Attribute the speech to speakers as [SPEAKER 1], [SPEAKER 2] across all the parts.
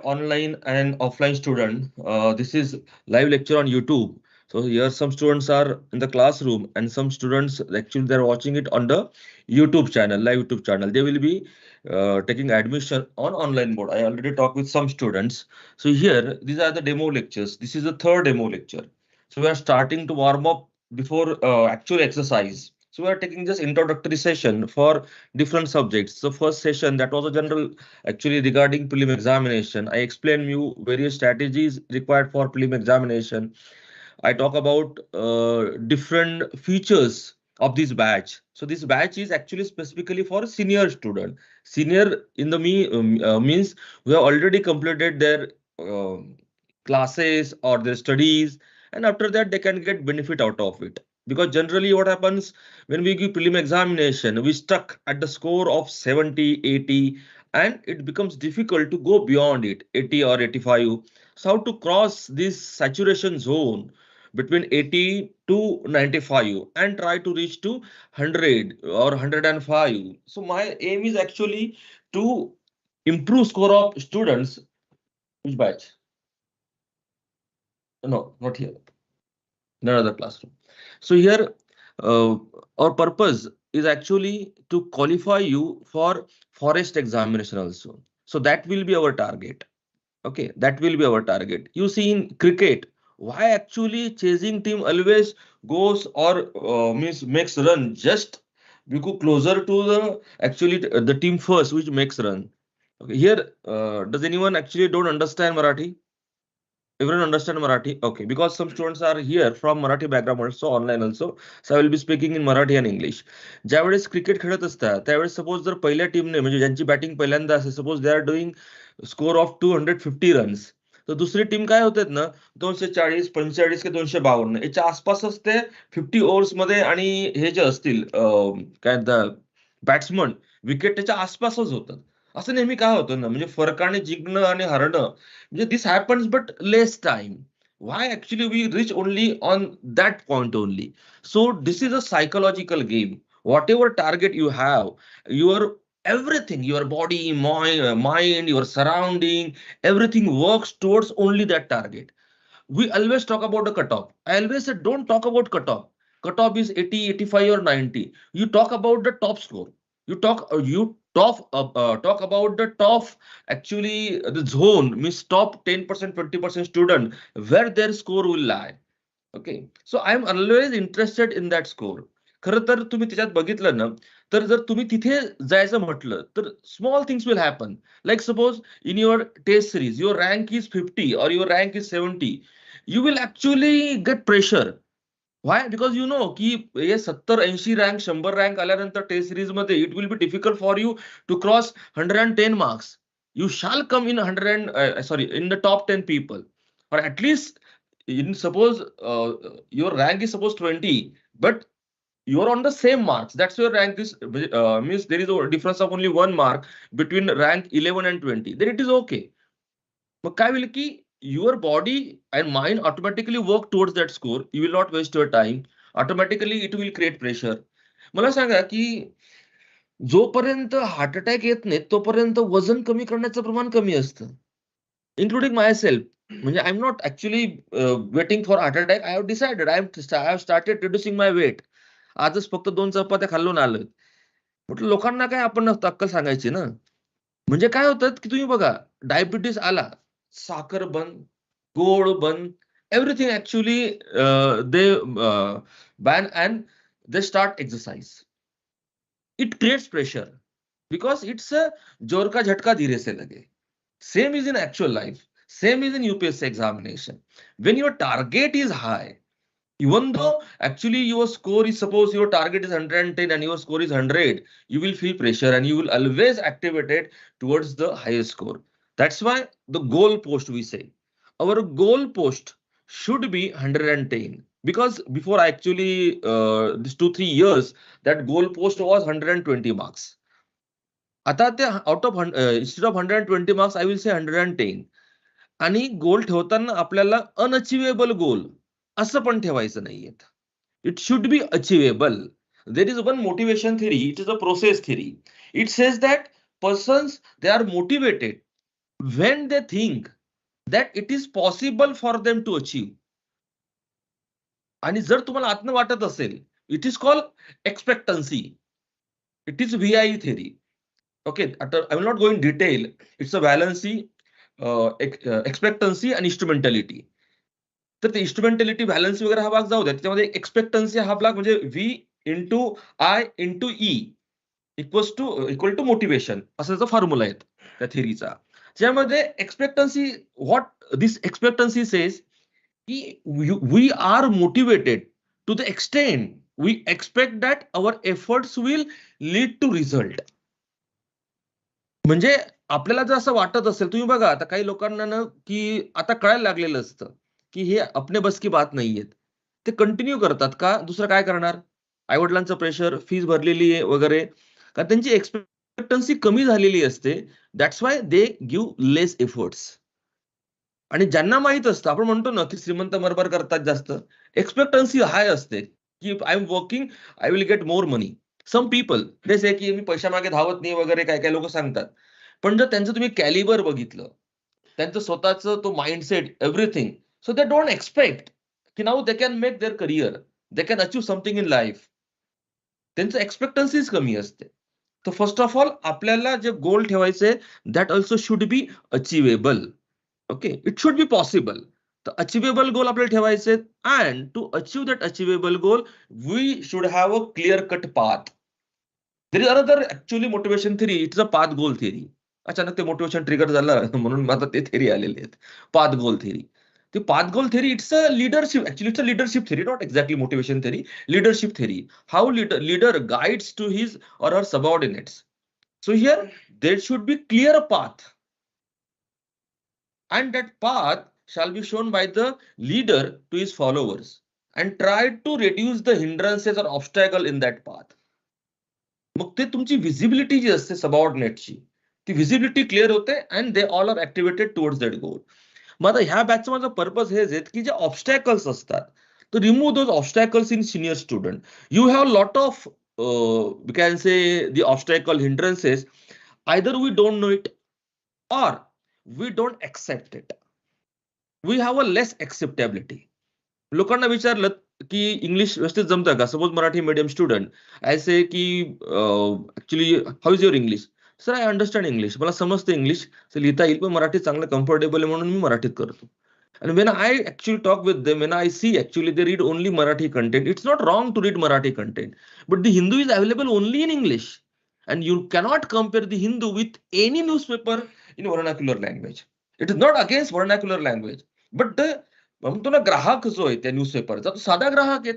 [SPEAKER 1] online and offline student. This is live lecture on YouTube. So here some students are in the classroom and some students actually they're watching it on the YouTube channel, live YouTube channel. They will be taking admission on online mode. I already talked with some students. So here, these are the demo lectures. This is the third demo lecture. So we are starting to warm up before actual exercise. So we are taking just introductory session for different subjects. So first session, that was a general actually regarding prelim examination. I explained you various strategies required for prelim examination. I talk about different features of this batch. So this batch is actually specifically for senior student. Senior in the means we have already completed their classes or their studies, and after that they can get benefit out of it. Because generally what happens when we give prelim examination, we stuck at the score of 70, 80, and it becomes difficult to go beyond it, 80 or 85. So how to cross this saturation zone between 80 to 95 and try to reach to 100 or 105. So my aim is actually to improve score of students. Which batch? No, not here. Another classroom. So here our purpose is actually to qualify you for forest examination also. So that will be our target. Okay, that will be our target. You see in cricket, why actually chasing team always goes or means makes run just we go closer to the actually the team first which makes run. Okay, here does anyone actually don't understand Marathi? Everyone understand Marathi? Okay, because some students are here from Marathi background also, online also. So I will be speaking in Marathi and English. ज्यावेळेस cricket खेळत असतात त्यावेळेस suppose जर पहिल्या टीमने म्हणजे ज्यांची batting पहिल्यांदा असेल suppose they are doing score of 250 runs, तर दुसरी टीम काय होतात ना 240, 45 की 252 याच्या आसपासच ते 50 ओव्हर्स मध्ये, आणि हे जे असतील काय बॅट्समन विकेट त्याच्या आसपासच होतात. असं नेहमी काय होतं ना, म्हणजे फरकाने जिंकणं आणि हरणं म्हणजे this happens but less time. Why actually we reach only on that point only? So this is a psychological game. Whatever target you have, your everything, your body, mind, your surrounding, everything works towards only that target. We always talk about the cutoff. I always say don't talk about cutoff. Cutoff is 80, 85 or 90. You talk about the top score. Talk about the top actually the zone means top 10%, 20% student where their score will lie. Okay, so I am always interested in that score. खरं तर तुम्ही त्याच्यात बघितलं ना, तर जर तुम्ही तिथे जायचं म्हटलं तर small things will happen. Like suppose in your test series your rank is 50 or your rank is 70, you will actually get pressure. Why? Because you know की हे 70-80 रँक 100 रँक आल्यानंतर टेस्ट सिरीज मध्ये it will be difficult for you to cross 110 marks. You shall come in 100 in the top 10 people, or at least in suppose your rank is suppose 20, but you are on the same marks. That's your rank is means there is a difference of only 1 mark between rank 11 and 20. Then it is okay. मग काय होईल की your body and mind automatically work towards that score. You will not waste your time. Automatically it will create pressure. मला सांगा की जोपर्यंत heart attack येत नाही तोपर्यंत वजन कमी करण्याचं प्रमाण कमी असतं, इन्क्लुडिंग माय सेल्फ. म्हणजे I am not actually waiting for heart attack. I have decided I have started reducing my weight. आजच फक्त 2 चपात्या खाल्लून आलोय. म्हटलं लोकांना काय आपण अक्कल सांगायची ना. म्हणजे काय होतं की तुम्ही बघा डायबिटीस आला, साखर बंद, गोड बंद, everything actually they ban and they start exercise. It creates pressure because it's a जोर का झटका धीरे से लगे. Same is in actual life. Same is in UPSC examination. When your target is high, even though actually your score is suppose your target is 110 and your score is 100, you will feel pressure and you will always activate it towards the highest score. That's why the goal post we say. Our goal post should be 110. Because before actually this 2-3 years, that goal post was 120 marks. आता ते out of instead of 120 marks, I will say 110. आणि गोल ठेवताना आपल्याला अनअचिवेबल गोल असं पण ठेवायचं नाहीये. It should be achievable. There is one motivation theory. It is a process theory. It says that persons, they are motivated when they think that it is possible for them to achieve. आणि जर तुम्हाला आतनं वाटत असेल, it is called expectancy. It is VIE theory. Okay, I will not go in detail. It's a valency, expectancy and instrumentality. तर ते इन्स्ट्रुमेंटॅलिटी valency वगैरे हा भाग जाऊ द्या. त्याच्यामध्ये एक्सपेक्टन्सी हा भाग म्हणजे V into I into E equal to motivation असं त्याचा फॉर्म्युला आहे त्या थिअरीचा. ज्यामध्ये expectancy, what this expectancy says की we are motivated to the extent we expect that our efforts will lead to result. म्हणजे आपल्याला जर असं वाटत असेल, तुम्ही बघा आता काही लोकांना ना की आता कळायला लागलेलं असतं की हे अपने बस की बात नाहीयेत, ते कंटिन्यू करतात का? दुसरं काय करणार? आईवडिलांचं प्रेशर, फीस भरलेली आहे वगैरे, का त्यांची एक्सपेक्टन्सी कमी झालेली असते. That's why they give less efforts. आणि ज्यांना माहित असतं, आपण म्हणतो ना की श्रीमंत मरमर करतात जास्त, एक्सपेक्टन्सी हाय असते की I am working, I will get more money. Some people they say की मी पैशामागे धावत नाही वगैरे, काय काय लोक सांगतात. पण जर त्यांचं तुम्ही कॅलिबर बघितलं, त्यांचं स्वतःचं तो mindset, everything, so they don't expect की now they can make their career, they can achieve something in life. त्यांचं एक्सपेक्टन्सीज कमी असते. तर फर्स्ट ऑफ ऑल आपल्याला जे गोल ठेवायचे, that also should be achievable. Okay, it should be possible. तर अचिवेबल गोल आपल्याला ठेवायचे, and to achieve that achievable goal we should have a clear cut path. There is another actually motivation theory, it's a path goal theory. अचानक ते motivation trigger झालं म्हणून आता ते theory आलेले आहेत, path goal theory. The path goal theory, it's a leadership, actually it's a leadership theory, not exactly motivation theory, leadership theory. How leader guides to his or her subordinates. So here there should be clear path, and that path shall be shown by the leader to his followers, and try to reduce the hindrances or obstacle in that path. मग ते तुमची visibility जी असते सबऑर्डिनेटची, ती visibility clear होते, and they all are activated towards that goal. मग आता ह्या बॅचचं माझं पर्पज हेच आहे की जे ऑब्स्टॅकल्स असतात, तर remove those obstacles in senior student. You have lot of we can say the obstacle hindrances, either we don't know it or we don't accept it. We have a less acceptability. लोकांना विचारलं की English व्यवस्थित जमतं का, suppose Marathi medium student, आय से की actually how is your English? Sir I understand English, मला समजतं इंग्लिश, लिहिता येईल, पण मराठी चांगलं कम्फर्टेबल आहे म्हणून मी मराठीत करतो. And when I actually talk with them, when I see actually they read only Marathi content, it's not wrong to read Marathi content, but the Hindu is available only in English, and you cannot compare the Hindu with any newspaper in vernacular language. It is not against vernacular language, but the म्हणतो ना ग्राहक जो आहे त्या न्यूजपेपरचा, तो साधा ग्राहक आहे.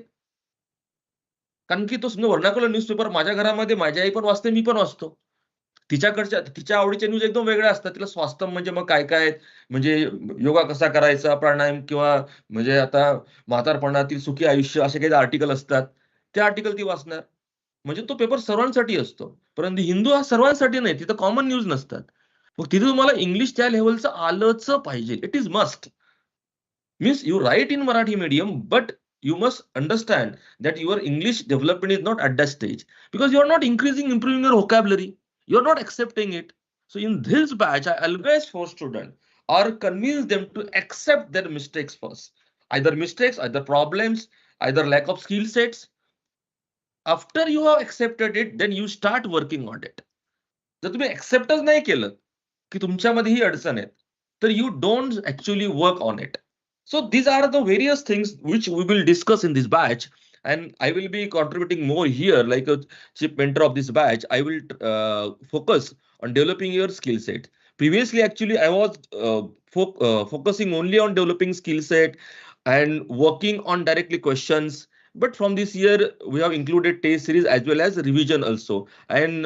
[SPEAKER 1] कारण की तो वर्नाक्युलर न्यूजपेपर माझ्या घरामध्ये माझी आई पण वाचते, मी पण वाचतो. तिच्या आवडीच्या न्यूज एकदम वेगळ्या असतात. तिला स्वास्थ्य म्हणजे मग काय काय, म्हणजे योगा कसा करायचा, प्राणायाम, किंवा म्हणजे आता म्हातारपणातील सुखी आयुष्य, असे काही आर्टिकल असतात, ते आर्टिकल ती वाचणार. म्हणजे तो पेपर सर्वांसाठी असतो. परंतु हिंदू हा सर्वांसाठी नाही, तिथं कॉमन न्यूज नसतात. मग तिथे तुम्हाला इंग्लिश त्या लेव्हलचं आलंच पाहिजे. It is must. Means you write in Marathi medium, but you must understand that your English development is not at that stage, because you are not improving your vocabulary. You are not accepting it. So in this batch, I always force students or convince them to accept their mistakes first. Either problems, either lack of skill sets. After you have accepted it, then you start working on it. जर तुम्ही acceptच नाही केलं की तुमच्यामध्ये ही अडचण आहे, तर you don't actually work on it. So these are the various things which we will discuss in this batch, and I will be contributing more here, like a chief mentor of this batch. I will focus on developing your skill set. Previously, actually, I was focusing only on developing skill set and working on directly questions. But from this year, we have included test series as well as revision also, and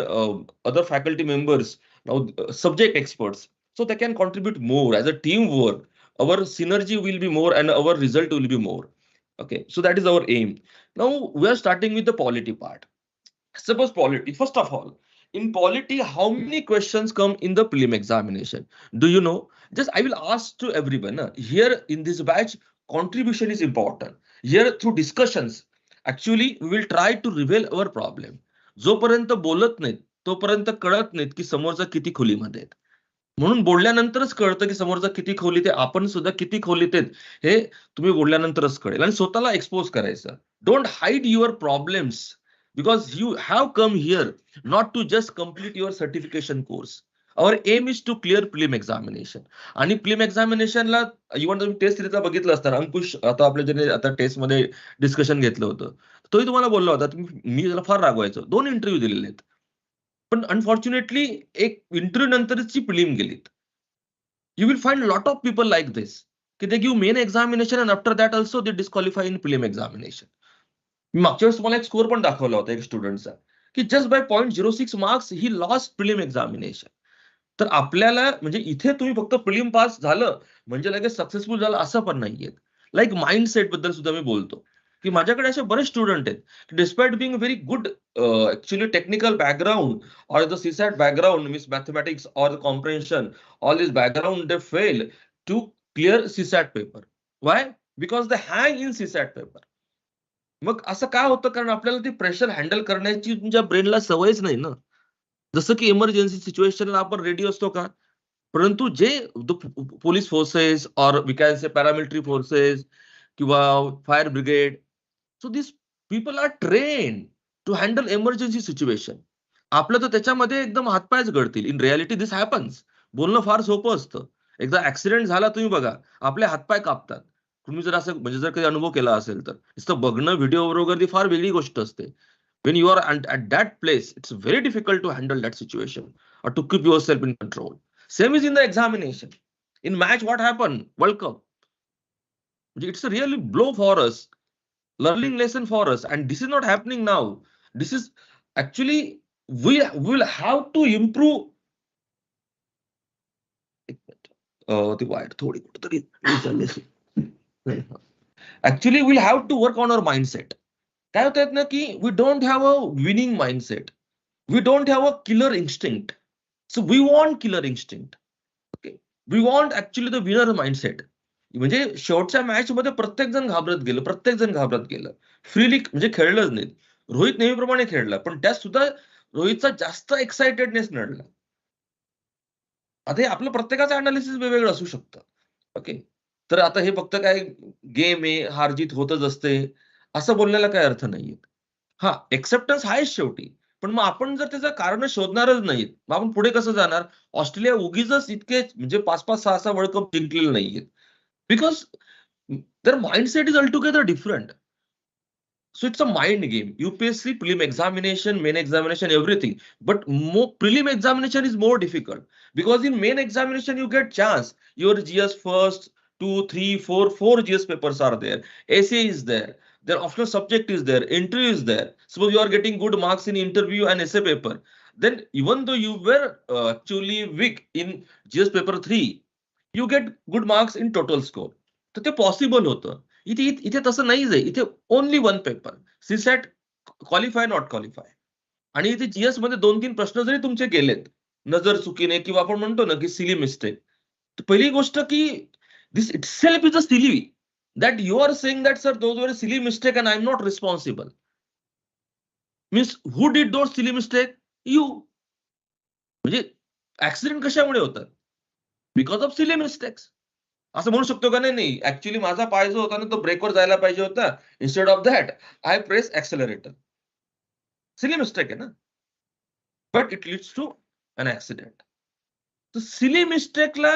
[SPEAKER 1] other faculty members, now subject experts, so they can contribute more as a teamwork. Our synergy will be more and our result will be more. Okay, so that is our aim. Now we are starting with the polity part. Suppose polity, first of all, in polity, how many questions come in the prelim examination? Do you know? Just I will ask to everyone here in this batch, contribution is important. Here through discussions, actually we will try to reveal our problem. जोपर्यंत बोलत नाहीत तोपर्यंत कळत नाहीत की समोरचा किती खोलीमध्ये आहेत. म्हणून बोलल्यानंतरच कळतं की समोरचा किती खोलीत आहे, आपण सुद्धा किती खोलीत आहेत, हे तुम्ही बोलल्यानंतरच कळेल. आणि स्वतःला एक्सपोज करायचं. Don't hide your problems because you have come here not to just complete your certification course. Our aim is to clear prelim examination. आणि प्रिलिम एक्झामिनेशनला इव्हन तुम्ही टेस्ट सिरीजला बघितलं असताना, अंकुश आता आपल्या ज्याने आता टेस्टमध्ये डिस्कशन घेतलं होतं, तोही तुम्हाला बोलला होता, मी त्याला फार रागवायचो. 2 इंटरव्ह्यू दिलेले आहेत. पण अनफॉर्च्युनेटली एक इंटरव्ह्यू नंतरची प्रिलिम गेलीत. You will find a lot of people like this. की they give main examination and after that also they disqualify in prelim examination. मी मागच्या वेळेस तुम्हाला एक स्कोर पण दाखवला होता एक स्टुडंटचा, की just by 0.06 marks he lost prelim examination. तर आपल्याला म्हणजे इथे तुम्ही फक्त प्रिलिम पास झालं म्हणजे लगेच सक्सेसफुल झालं असं पण नाहीये. लाईक माइंडसेट बद्दल सुद्धा मी बोलतो, की माझ्याकडे असे बरेच स्टुडंट आहेत despite being very good actually technical background or the CSAT background, means mathematics or the comprehension, all this background, they fail to clear CSAT paper. Why? Because they hang in CSAT paper. मग असं काय होतं? कारण आपल्याला ते pressure handle करण्याची तुमच्या ब्रेनला सवयच नाही ना. जसं की इमर्जन्सी सिच्युएशनला आपण रेडी असतो का? परंतु जे पोलीस फोर्सेस और we can say paramilitary forces किंवा fire brigade, so this people are trained to handle emergency situation. आपलं तर त्याच्यामध्ये एकदम हातपायच गळतील. In reality this happens. बोलणं फार सोपं असतं. एकदा ऍक्सिडेंट झाला तुम्ही बघा, आपले हातपाय कापतात. तुम्ही जर असं म्हणजे जर कधी अनुभव केला असेल तर. नुसतं बघणं व्हिडिओवर वगैरे ती फार वेगळी गोष्ट असते. When you are at that place, it's very difficult to handle that situation or to keep yourself in control. Same is in the examination. In match, what happened? World Cup. It's a really blow for us, learning lesson for us, and this is not happening now. This is actually we will have to improve. The wire थोडी कुठेतरी चालली असेल. Actually, we'll have to work on our mindset. काय होत ना की we don't have a winning mindset. We don't have a killer instinct. So we want killer instinct. Okay. We want actually the winner mindset. म्हणजे शेवटच्या match मध्ये प्रत्येक जण घाबरत गेलं, प्रत्येक जण घाबरत गेलं. फ्रीली म्हणजे खेळलंच नाही. रोहित नेहमीप्रमाणे खेळला, पण त्यात सुद्धा रोहितचा जास्त एक्साइटेडनेस नडला. आता हे आपलं प्रत्येकाचं अनालिसिस वेगवेगळं असू शकतं. ओके. तर आता हे फक्त काय गेम आहे, हार-जीत होतच असते, असं बोलण्याला काही अर्थ नाहीये. हां, एक्सेप्टन्स आहेच शेवटी. पण मग आपण जर त्याचं कारण शोधणारच नाहीत, मग आपण पुढे कसं जाणार? ऑस्ट्रेलिया उगीचच इतके म्हणजे 5-5, 6-6 वर्ल्ड कप जिंकलेले नाहीयेत. Because their mindset is altogether different. So it's a mind game. UPSC, prelim examination, main examination, everything. But more prelim examination is more difficult because in main examination you get chance. Your GS first, 2, 3, 4, 4 GS papers are there. Essay is there. Their optional subject is there. Interview is there. Suppose you are getting good marks in interview and essay paper. Then even though you were actually weak in GS paper 3, you get good marks in total score. तर ते possible होतं. इथे इथे तसं नाहीच आहे. इथे only one paper. CSAT qualify, not qualify. आणि इथे जीएस मध्ये 2-3 प्रश्न जरी तुमचे गेलेत, नजर चुकीने किंवा आपण म्हणतो ना, की सिली मिस्टेक. तर पहिली गोष्ट की this itself is a silly that you are saying that sir those were silly mistake and I am not responsible. Means who did those silly mistake? You. म्हणजे ऍक्सिडेंट कशामुळे होतात? Because of silly mistakes. असं म्हणू शकतो का? नाही, नाही. Actually माझा पाय जो होता ना, तो ब्रेकवर जायला पाहिजे होता. Instead of that I press accelerator. Silly mistake आहे ना. But it leads to an accident. तर सिली मिस्टेकला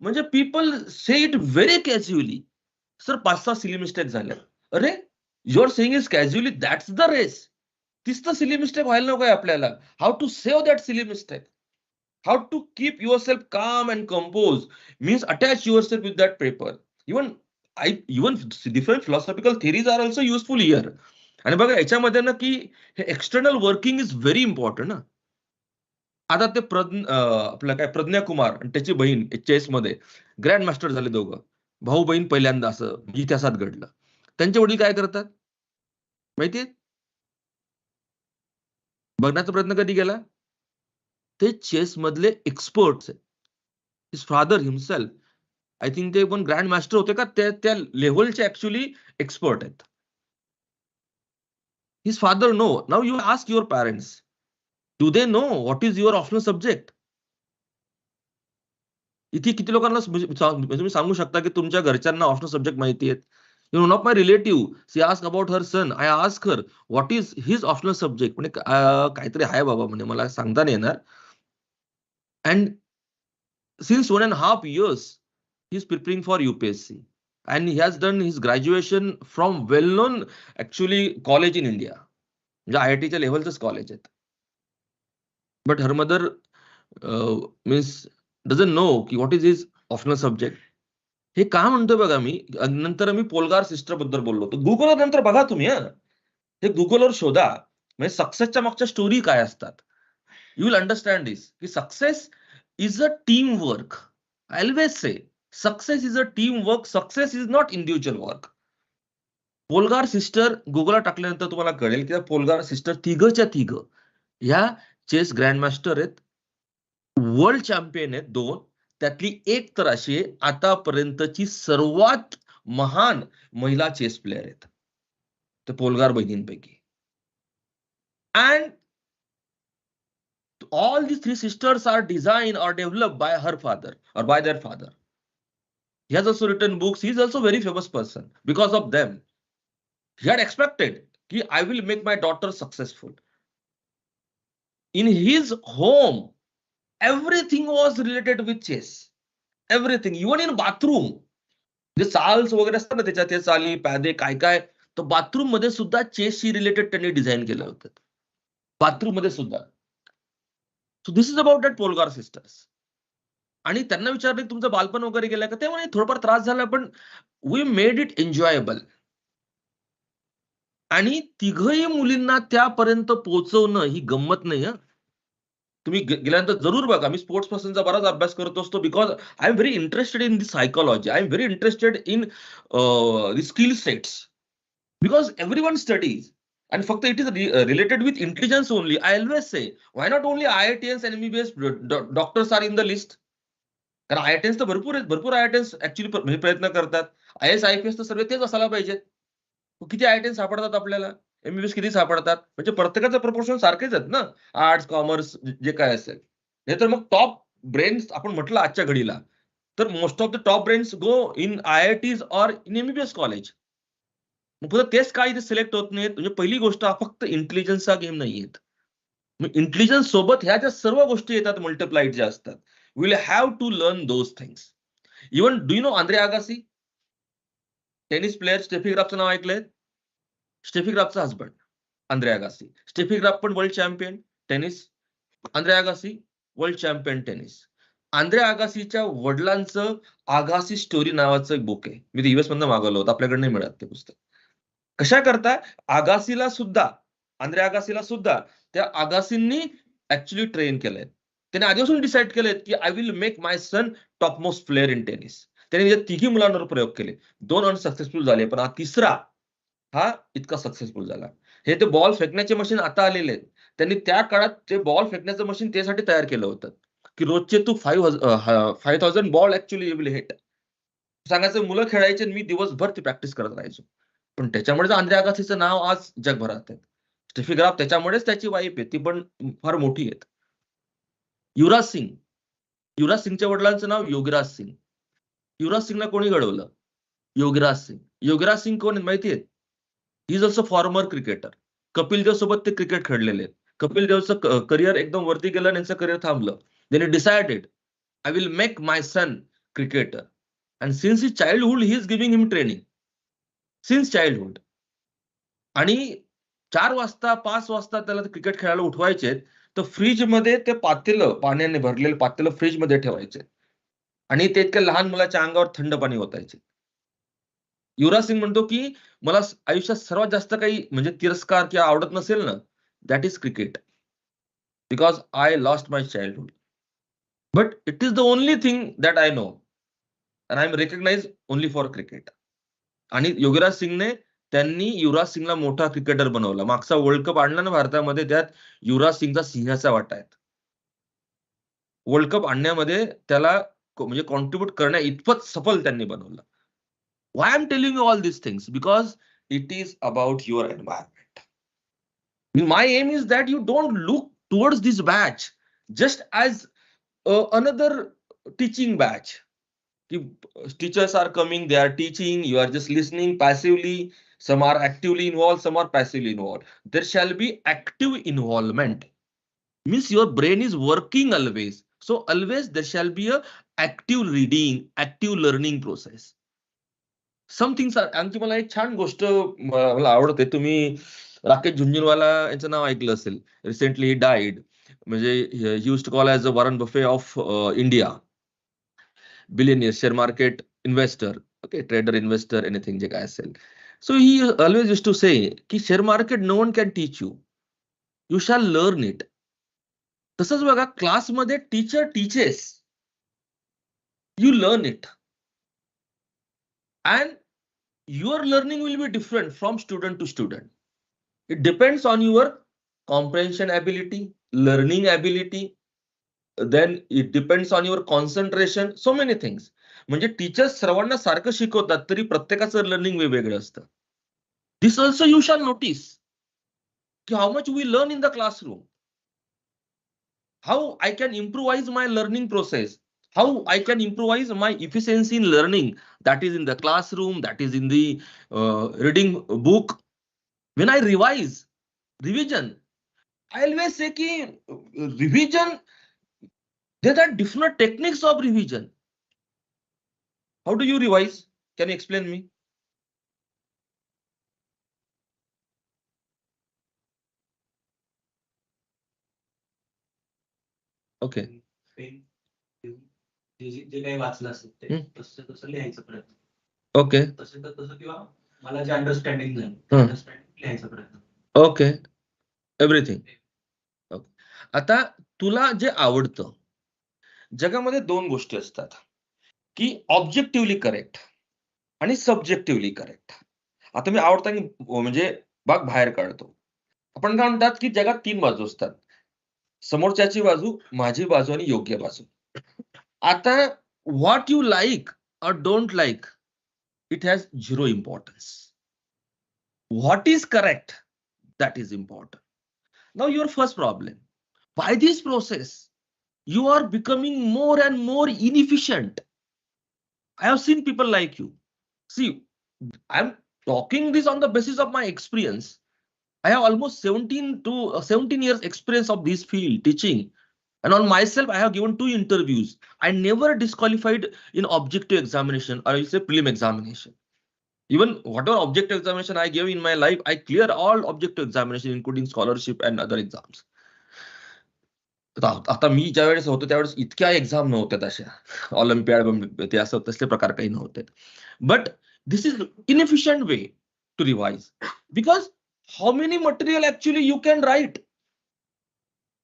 [SPEAKER 1] म्हणजे people say it very casually. Sir 5-6 silly mistake झाल्या. अरे, you are saying is casually that's the race. तीच तर silly mistake व्हायला नकोय आपल्याला. How to save that silly mistake? How to keep yourself calm and composed means attach yourself with that paper. Even different philosophical theories are also useful here. आणि बघा याच्यामध्ये ना की हे external working is very important ना. आता ते आपलं काय प्रज्ञा कुमार आणि त्याची बहीण चेस मध्ये ग्रँड मास्टर झाले दोघं. भाऊ बहीण पहिल्यांदा असं इतिहासात घडलं. त्यांचे वडील काय करतात माहितीये? बघण्याचा प्रयत्न कधी केला? ते चेस मधले एक्सपर्ट्स आहेत. His father himself, I think ते पण ग्रँड मास्टर होते का त्या लेव्हलचे ऍक्च्युअली एक्सपर्ट आहेत. His father no. Now you ask your parents, do they know what is your optional subject? इथे किती लोकांना तुम्ही सांगू शकता की तुमच्या घरच्यांना ऑप्शनल सब्जेक्ट माहिती आहेत? One of my relative, she ask about her son. I ask her what is his optional subject. म्हणजे काहीतरी आहे बाबा, म्हणजे मला सांगता नाही येणार. And since 1.5 years, he's preparing for UPSC, and he has done his graduation from well-known actually college in India. म्हणजे IITच्या लेव्हलचंच कॉलेज आहेत. But her mother means doesn't know की what is his optional subject. हे का म्हणतोय बघा मी. नंतर मी पोलगार sister बद्दल बोललो होतो. गुगलवर नंतर बघा तुम्ही, हे गुगलवर शोधा, म्हणजे सक्सेसच्या मागच्या स्टोरी काय असतात. You will understand this. Success is a teamwork. I always say, success is a teamwork. Success is not individual work. Polgar sister गुगलला टाकल्यानंतर तुम्हाला कळेल की पोलगार सिस्टर तिघच्या तिघ ह्या चेस ग्रँडमास्टर आहेत, वर्ल्ड चॅम्पियन आहेत 2. त्यातली एक तर अशी आतापर्यंतची सर्वात महान महिला चेस प्लेयर आहेत, तर पोलगार बहिणींपैकी. And all these 3 sisters are designed or developed by her father or by their father. He has also written books. He is also a very famous person because of them. He had expected that I will make my daughter successful. In his home, everything was related with chess. Everything, even in bathroom. J Charles वगैरे असतात ना, त्याच्यात ते चाली पॅदे काय काय, तर bathroom मध्ये सुद्धा चेसशी रिलेटेड त्यांनी डिझाईन केलं होतं, बाथरूम मध्ये सुद्धा. So this is about that Polgar sisters. आणि त्यांना विचारलं की तुमचं बालपण वगैरे गेलं का, ते म्हणे थोडंफार त्रास झाला, पण वी मेड इट एन्जॉयबल. आणि तिघही मुलींना त्यापर्यंत पोहोचवणं ही गंमत नाही. तुम्ही गेल्यानंतर जरूर बघा. मी स्पोर्ट्स पर्सनचा बराच अभ्यास करत असतो, because I am very interested in the psychology. I am very interested in the skill sets, because everyone studies. आणि फक्त it is related with intelligence only. I always say, why not only IITians and MBBS doctors are in the list. कारण IITians तर भरपूर आहेत, भरपूर IITians actually प्रयत्न करतात. IAS IPS तर सर्व तेच असायला पाहिजेत. किती IITians सापडतात आपल्याला, MBBS किती सापडतात, म्हणजे प्रत्येकाचं प्रपोर्शन सारखेच आहेत ना, आर्ट्स कॉमर्स जे काय असेल. नाही तर मग टॉप ब्रेन्स आपण म्हटलं आजच्या घडीला, तर most of the top brains go in IITs or in MBBS college. मग पुन्हा तेच काय इथे सिलेक्ट होत नाहीत. म्हणजे पहिली गोष्ट, हा फक्त इंटेलिजन्सचा गेम नाहीयेत. मग इंटेलिजन्स सोबत ह्या ज्या सर्व गोष्टी येतात मल्टिप्लाइड ज्या असतात, we'll have to learn those things. Even do you know Andre Agassi? Tennis player. Steffi ग्राफचं नाव ऐकलंय? स्टेफी ग्राफचा husband Andre Agassi. Steffi Graf पण world champion tennis. Andre Agassi world champion tennis. Andre अगासीच्या वडिलांचं Agassi story नावाचं एक book आहे. मी ते US मधनं मागवलं होतं, आपल्याकडे नाही मिळत ते पुस्तक. कशा करता आगासीला सुद्धा, आंद्रे अगासीला सुद्धा त्या आगासींनी ऍक्च्युअली ट्रेन केलंय. त्याने आधीपासून डिसाईड केलंय की I will make my son top most player in tennis. त्याने या तिघी मुलांवर प्रयोग केले. 2 अनसक्सेसफुल झाले, पण हा तिसरा हा इतका सक्सेसफुल झाला. हे ते बॉल फेकण्याचे मशीन आता आलेले आहेत. त्यांनी त्या काळात ते बॉल फेकण्याचं मशीन त्यासाठी तयार केलं होतं की रोजचे तू 5000 ball actually you will hit. सांगायचं मुलं खेळायचे, मी दिवसभर ती प्रॅक्टिस करत राहायचो. पण त्याच्यामुळेच आंद्रे अगासीचं नाव आज जगभरात आहे. स्टेफी ग्राफ त्याच्यामुळेच त्याची वाईफ आहे, ती पण फार मोठी आहे. युवराज सिंग. युवराज सिंगच्या वडिलांचं नाव योगीराज सिंग. युवराज सिंगला कोणी घडवलं? योगीराज सिंग. योगीराज सिंग कोण माहिती आहे? He is also former cricketer. Kapil Dev सोबत ते क्रिकेट खेळलेले आहेत. कपिल देवचं करिअर एकदम वरती गेलं आणि यांचं करिअर थांबलं. त्यांनी decided I will make my son cricketer. And since his childhood he is giving him training. Since childhood. आणि 4 वाजता 5 वाजता त्याला क्रिकेट खेळायला उठवायचे, तर फ्रीजमध्ये ते पातेलं, पाण्याने भरलेलं पातेलं फ्रीजमध्ये ठेवायचे आणि ते इतक्या लहान मुलाच्या अंगावर थंड पाणी ओतायचे. युवराज सिंग म्हणतो की मला आयुष्यात सर्वात जास्त काही म्हणजे तिरस्कार किंवा आवडत नसेल ना, that is cricket, because I lost my childhood, but it is the only thing that I know and I am recognise only for cricket. आणि योगीराज सिंगने त्यांनी युवराज सिंगला मोठा क्रिकेटर बनवला. मागचा वर्ल्ड कप आणला ना भारतामध्ये, त्यात युवराज सिंगचा सिंहाचा वाटा आहे. वर्ल्ड कप आणण्यामध्ये त्याला म्हणजे कॉन्ट्रीब्यूट करण्या इतपत सफल त्यांनी बनवलं. Why I'm telling you all these things? Because it is about your environment. My aim is that you don't look towards this batch just as another teaching batch. Teachers are coming, they are teaching, you are just listening passively. Some are actively involved, some are passively involved. There shall be active involvement. Means your brain is working always. So always there shall be a active reading, active learning process. Some things are. आणखी मला एक छान गोष्ट मला आवडते. तुम्ही राकेश झुंझुनवाला यांचं नाव ऐकलं असेल. Recently he died. म्हणजे he used to call as a Warren Buffett of India. Billionaire, share market investor, okay, trader, investor, anything जे काय असेल. So he always used to say की share market no one can teach you. You shall learn it. तसंच बघा क्लासमध्ये teacher teaches. You learn it. And your learning will be different from student to student. It depends on your comprehension ability, learning ability, then it depends on your concentration, so many things. म्हणजे teachers सर्वांना सारखं शिकवतात तरी प्रत्येकाचं learning वेगवेगळं असतं. This also you shall notice की how much we learn in the classroom, how I can improvise my learning process, how I can improvise my efficiency in learning, that is in the classroom, that is in the reading book. When I revise, revision, I always say ki revision, there are different techniques of revision. How do you revise? Can you explain me? Okay.
[SPEAKER 2] जे काही वाचलं असेल ते तसं तसं लिहायचं प्रयत्न.
[SPEAKER 1] Okay.
[SPEAKER 2] तसं किंवा मला जे अंडरस्टँडिंग झालं अंडरस्टँडिंग लिहायचा प्रयत्न.
[SPEAKER 1] Okay. Everything. Okay. आता तुला जे आवडतं, जगामध्ये दोन गोष्टी असतात की ऑब्जेक्टिव्हली करेक्ट आणि सब्जेक्टिव्हली करेक्ट. आता मी आवडतं म्हणजे भाग बाहेर काढतो. आपण काय म्हणतात की जगात तीन बाजू असतात. समोरच्याची बाजू, माझी बाजू आणि योग्य बाजू. आता व्हॉट यू लाईक और don't like, it has zero importance. What is correct, that is important. Now your first problem, by this process you are becoming more and more inefficient. I have seen people like you. See, I'm talking this on the basis of my experience. I have almost 17 years experience of this field teaching, and on myself I have given 2 interviews. I never disqualified in objective examination, or you say prelim examination. Even whatever objective examination I gave in my life, I clear all objective examination, including scholarship and other exams. आता मी ज्या वेळेस होतो त्यावेळेस इतक्या exam नव्हत्या अशा, Olympiad ते असं तसले प्रकार काही नव्हते. But this is inefficient way to revise, because how many material actually you can write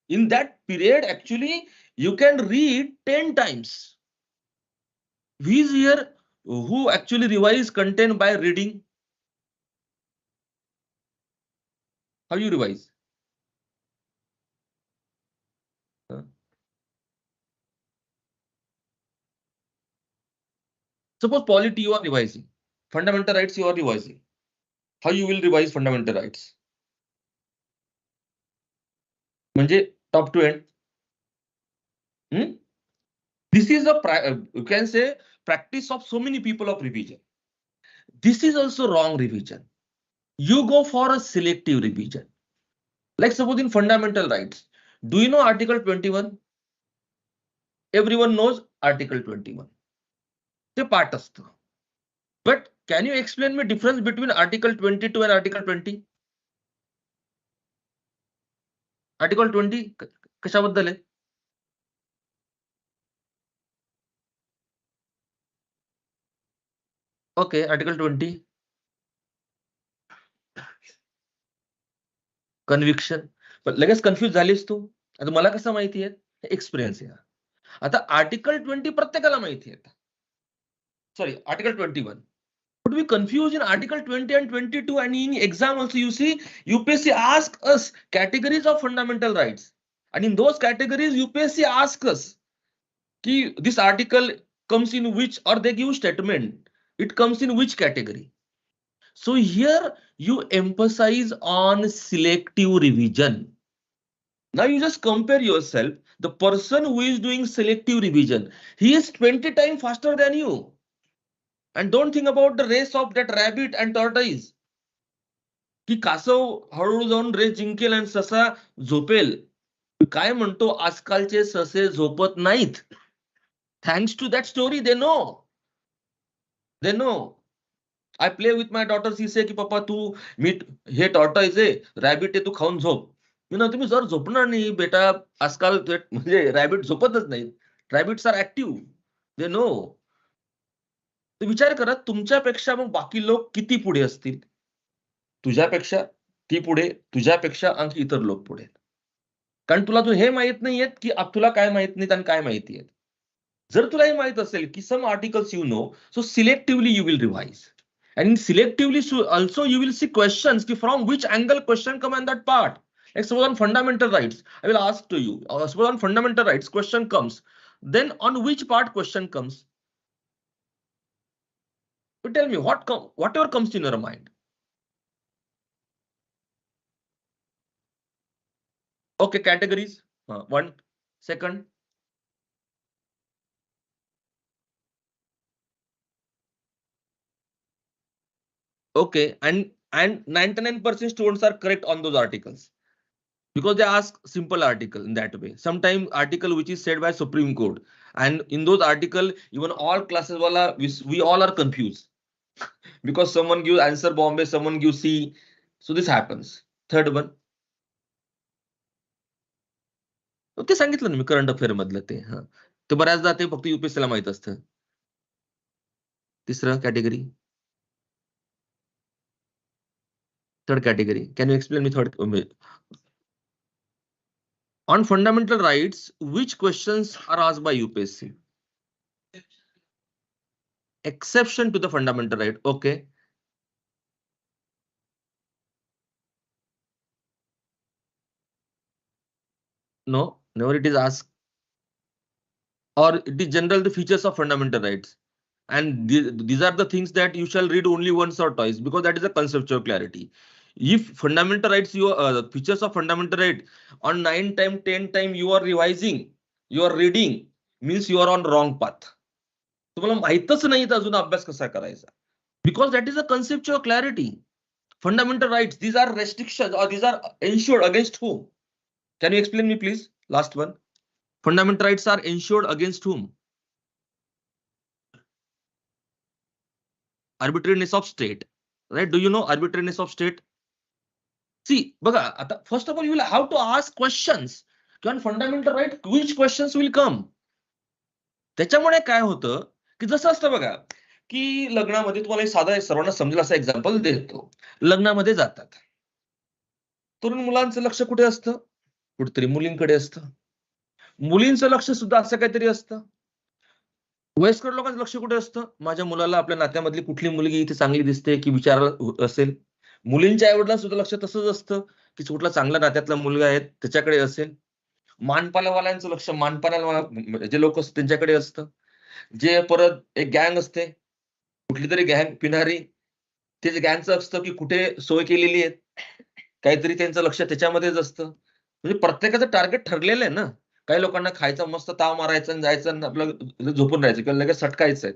[SPEAKER 1] in that period. Actually you can read 10 times. Who is here who actually revise content by reading? How you revise? Suppose polity you are revising, fundamental rights you are revising. How you will revise fundamental rights? म्हणजे top to end. This is a you can say practice of so many people of revision. This is also wrong revision. You go for a selective revision. Like suppose in fundamental rights, do you know Article 21? Everyone knows Article 21. ते part असतं. But can you explain me difference between Article 22 and Article 20? Article 20 कशाबद्दल आहे? Okay, Article 20. Conviction. पण लगेच confuse झालीस तू. आता मला कसं माहिती आहे? एक्सपिरियन्स आहे. आता आर्टिकल 20 प्रत्येकाला माहिती आहे. Sorry, Article 21. But we confuse in Article 20 and 22, and in exam also you see UPSC ask us categories of fundamental rights, and in those categories UPSC asks us ki this article comes in which, or they give statement it comes in which category. So here you emphasize on selective revision. Now you just compare yourself The person who is doing selective revision, he is 20 times faster than you. And don't think about the race of that rabbit and tortoise. की कासव हळूहळू जाऊन race जिंकेल आणि ससा झोपेल. काय म्हणतो, आजकालचे ससे झोपत नाहीत. Thanks to that story, they know. I play with my daughter, she say की पप्पा तू हे टॉर्टॉइज आहे, रॅबिट आहे, तू खाऊन झोप. तुम्ही जर झोपणार नाही बेटा, आजकाल म्हणजे रॅबिट झोपतच नाही. Rabbits are active, they know. विचार करा, तुमच्यापेक्षा मग बाकी लोक किती पुढे असतील. तुझ्यापेक्षा ती पुढे, तुझ्यापेक्षा आणखी इतर लोक पुढे. कारण तुला हे माहित नाहीयेत की तुला काय माहित नाहीत आणि काय माहिती आहे. जर तुला हे माहित असेल की some articles you know, so selectively you will revise. And selectively also you will see questions from which angle question come on that part. Like suppose on fundamental rights, I will ask to you, suppose on fundamental rights question comes, then on which part question comes? You tell me whatever comes in your mind. Okay, categories. 1 second. Okay, and 99% students are correct on those articles, because they ask simple article in that way. Sometimes article which is said by Supreme Court, and in those article even all classes wala, we all are confused because someone gives answer Bombay, someone gives C, so this happens. Third one, ते सांगितलं ना मी, current affair मधलं ते बऱ्याचदा ते फक्त UPSC ला माहित असतं. तिसरं category, third category, can you explain me third? On fundamental rights, which questions are asked by UPSC? Exception to the fundamental right. Okay. No, never it is asked. Or it is general the features of fundamental rights. And these are the things that you shall read only once or twice, because that is a conceptual clarity. If fundamental rights, the features of fundamental right on 9 time, 10 time you are revising, you are reading, means you are on wrong path. तुम्हाला माहितच नाही अजून अभ्यास कसा करायचा. Because that is a conceptual clarity. Fundamental rights, these are restrictions or these are ensured against whom? Can you explain me please? Last one. Fundamental rights are ensured against whom? Arbitrariness of state. Right? Do you know arbitrariness of state? See, baga, first of all, you will have to ask questions. On fundamental right, which questions will come? त्याच्यामुळे काय होतं की जसं असतं बघा, की लग्नामध्ये तुम्हाला साधा सर्वांना समजेल असं एक्झाम्पल देतो. लग्नामध्ये जातात, तरुण मुलांचं लक्ष कुठे असतं? कुठेतरी मुलींकडे असतं. मुलींचं लक्ष सुद्धा असं काहीतरी असतं. वयस्कर लोकांचं लक्ष कुठे असतं? माझ्या मुलाला आपल्या नात्यामधली कुठली मुलगी इथे चांगली दिसते की विचार असेल. मुलींच्या आईवडिलांचं सुद्धा लक्ष तसंच असतं की कुठला चांगला नात्यातला मुलगा आहे त्याच्याकडे असेल. मानपानवाल्यांचं लक्ष मानपानवाला जे लोक असतात त्यांच्याकडे असतं. जे परत एक गँग असते, कुठली तरी गँग पिणारी, ते जे गँगचं असतं की कुठे सोय केलेली आहे, काहीतरी त्यांचं लक्ष त्याच्यामध्येच असतं. म्हणजे प्रत्येकाचं टार्गेट ठरलेलं आहे ना. काही लोकांना खायचं, मस्त ताव मारायचं आणि जायचं आणि आपलं झोपून राहायचं किंवा लगेच सटकायचं आहे.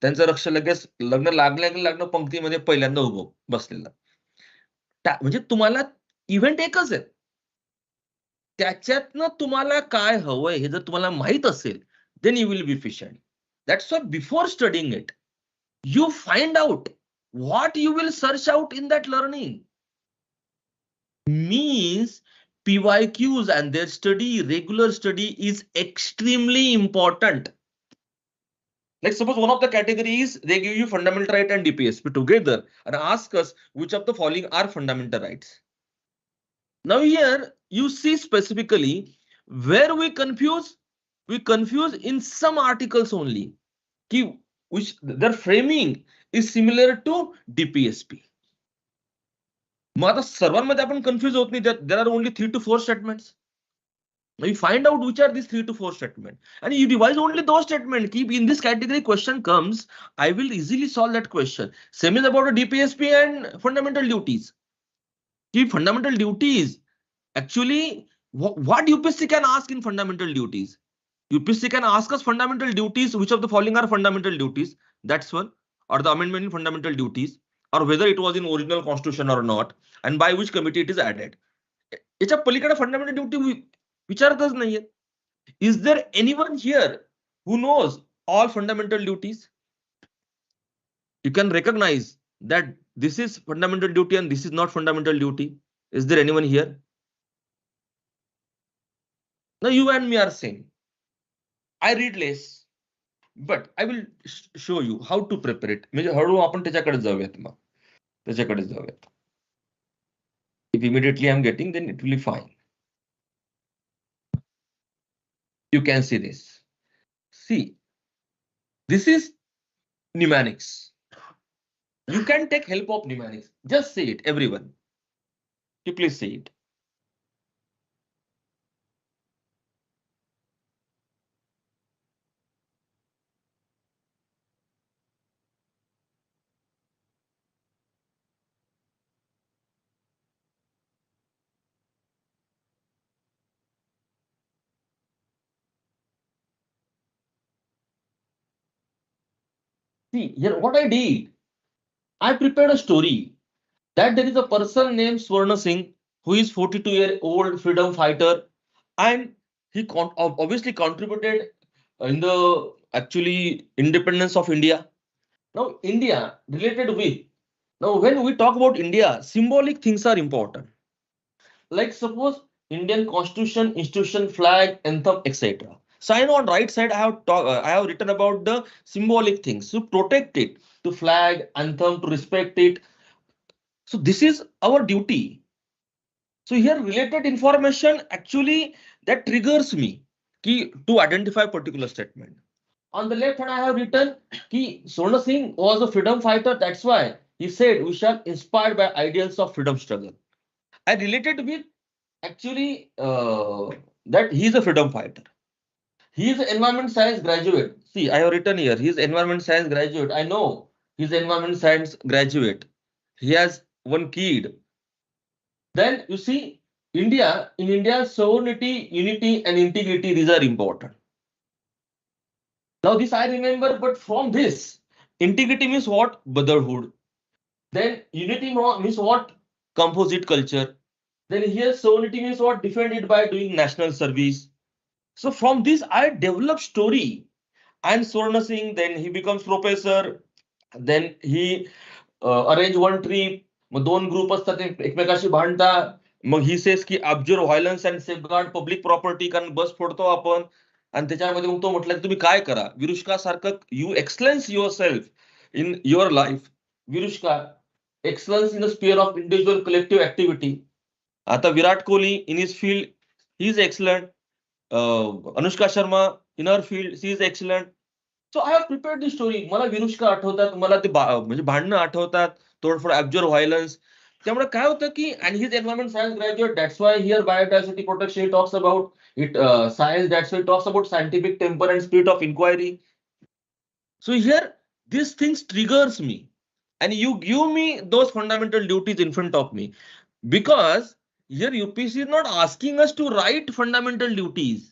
[SPEAKER 1] त्यांचं लक्ष लगेच लग्न लागणं पंक्तीमध्ये पहिल्यांदा उभं बसलेलं. म्हणजे तुम्हाला इव्हेंट एकच आहे, त्याच्यातनं तुम्हाला काय हवंय हे जर तुम्हाला माहित असेल, then you will be efficient. That's why before studying it, you find out what you will search out in that learning. Means PYQs and their study, regular study is extremely important. Like suppose one of the categories, they give you fundamental right and DPSP together and ask us which of the following are fundamental rights. Now here you see specifically where we confuse in some articles only, which their framing is similar to DPSP. मग आता सर्वांमध्ये आपण confuse होत नाही. There are only 3 to 4 statements. You find out which are these 3 to 4 statements and you revise only those statements. Keep in this category question comes, I will easily solve that question. Same is about a DPSP and fundamental duties. Keep fundamental duties. Actually, What UPSC can ask in fundamental duties? UPSC can ask us fundamental duties, which of the following are fundamental duties? That's one. Or the amendment in fundamental duties, or whether it was in original constitution or not, and by which committee it is added. याच्या पलीकडे fundamental duty विचारतच नाहीये. Is there anyone here who knows all fundamental duties? You can recognize that this is fundamental duty and this is not fundamental duty. Is there anyone here? Now you and me are same. I read less, but I will show you how to prepare it. म्हणजे हळू आपण त्याच्याकडे जाऊयात मग. त्याच्याकडे जाऊयात. If immediately I'm getting, then it will be fine. You can see this. See, this is mnemonics. You can take help of mnemonics. Just say it, everyone. You please say it. See, here what I did. I prepared a story that there is a person named Swarna Singh who is 42-year-old freedom fighter, and he obviously contributed in the actually independence of India. Now, India related with, now when we talk about India, symbolic things are important. Like suppose Indian Constitution, institution, flag, anthem, etc. So I know on right side I have written about the symbolic things to protect it, to flag, anthem, to respect it. So this is our duty. So here related information actually that triggers me to identify particular statement. On the left hand, I have written ki Swarna Singh was a freedom fighter. That's why he said we shall inspired by ideals of freedom struggle. I related with actually that he is a freedom fighter. He is an environment science graduate. See, I have written here, he is environment science graduate. I know he's environment science graduate. He has one kid. Then you see, in India, sovereignty, unity, and integrity, these are important. Now, this I remember, but from this, integrity means what? Brotherhood. Then unity means what? Composite culture. Then here, sovereignty means what? Defended by doing national service. So from this, I developed story. And Swarna Singh, then he becomes professor. Then he arrange one trip. मग दोन group असतात एकमेकाशी भांडतात. मग ही cess की observe violence and safeguard public property, कारण बस फोडतो आपण. आणि त्याच्यामध्ये मग तो म्हटलं की तुम्ही काय करा, विरुष्का सारखं you excellence yourself in your life. Virushka excellence in the sphere of individual collective activity. आता Virat Kohli in his field he is excellent. Anushka Sharma in her field she is excellent. So I have prepared the story. मला विरुष्का आठवतात, मला ते म्हणजे भांडणं आठवतात, तोडफोड ऍब्जॉर्व violence. त्यामुळे काय होतं की and his environment science graduate, that's why here biodiversity protection talks about it, science, that's why talks about scientific temper and spirit of inquiry. So here this things triggers me and you give me those fundamental duties in front of me, because here UPSC is not asking us to write fundamental duties.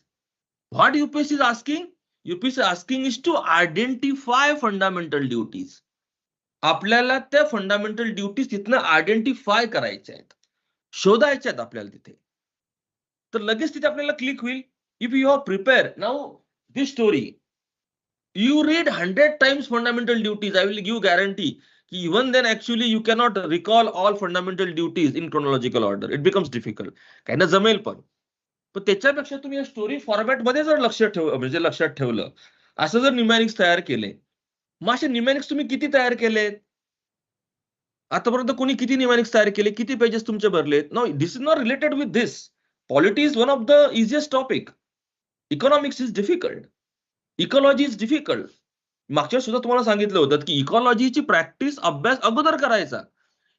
[SPEAKER 1] What UPSC is asking? UPSC is asking is to identify fundamental duties. आपल्याला त्या fundamental duties तिथनं identify करायच्या आहेत, शोधायच्या आहेत आपल्याला तिथे. तर लगेच तिथे आपल्याला क्लिक होईल. If you are prepare now this story, you read 100 times fundamental duties, I will give guarantee, even then actually you cannot recall all fundamental duties in chronological order. It becomes difficult. काही ना जमेल पण त्याच्यापेक्षा तुम्ही या story format मध्ये जर लक्षात ठेवलं, असं जर न्यूमॅरिक्स तयार केले. मग असे न्यूमॅरिक्स तुम्ही किती तयार केलेत आतापर्यंत? कोणी किती न्यूमॅरिक्स तयार केले, किती पेजेस तुमचे भरलेत? No, this is not related with this. Polity is one of the easiest topic. Economics is difficult. Ecology is difficult. मागच्या सुद्धा तुम्हाला सांगितलं होतं की इकॉलॉजीची प्रॅक्टिस अभ्यास अगोदर करायचा.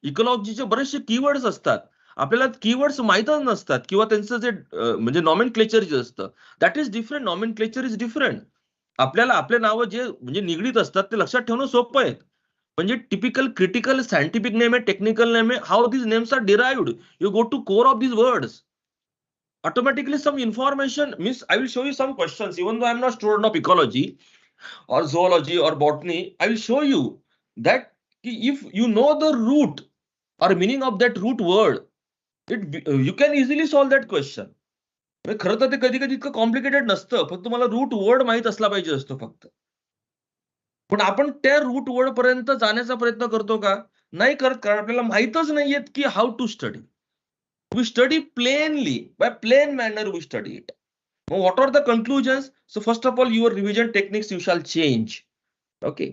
[SPEAKER 1] इकॉलॉजीचे बरेचसे कीवर्ड्स असतात, आपल्याला कीवर्ड्स माहीतच नसतात, किंवा त्यांचं जे म्हणजे नॉमेनक्लेचर जे असतं that is different. Nomenclature is different. आपल्याला आपले नावं जे म्हणजे निगडीत असतात ते लक्षात ठेवणं सोपं आहे. म्हणजे टिपिकल, क्रिटिकल, सायंटिफिक नेम आहे, टेक्निकल नेम आहे, how these names are derived, you go to core of these words. automatically some information means I will show you some questions. Even though I'm not student of ecology or zoology or botany, I will show you that if you know the root or meaning of that root word, you can easily solve that question. खरं तर ते कधी कधी इतकं complicated नसतं, फक्त तुम्हाला root word माहित असला पाहिजे असतो फक्त. पण आपण त्या रूट वर्ड पर्यंत जाण्याचा प्रयत्न करतो का? नाही करत, कारण आपल्याला माहितच नाहीये की how to study. We study plainly, by plain manner we study it. Now, what are the conclusions? So first of all, your revision techniques you shall change. Okay.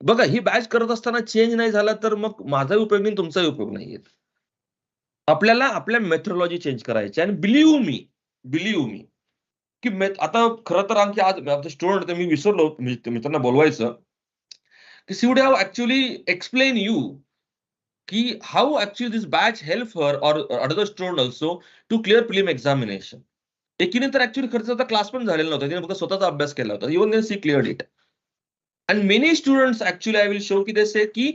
[SPEAKER 1] बघा, ही बॅच करत असताना चेंज नाही झाला तर मग माझाही उपयोग नाही, तुमचाही उपयोग नाहीये. आपल्याला आपल्या मेथोडॉलॉजी चेंज करायची. आणि बिलीव्ह मी की आता खरं तर आणखी आज स्टुडंट मी विसरलो मित्रांना बोलवायचं की she would have actually explain you की how actually this batch help her और other student also to clear prelim examination. एकीने तर ऍक्च्युअली खर्चाचा क्लास पण झालेला नव्हता, तिने फक्त स्वतःचा अभ्यास केला होता. Even then she cleared it. And many students actually I will show ki they say ki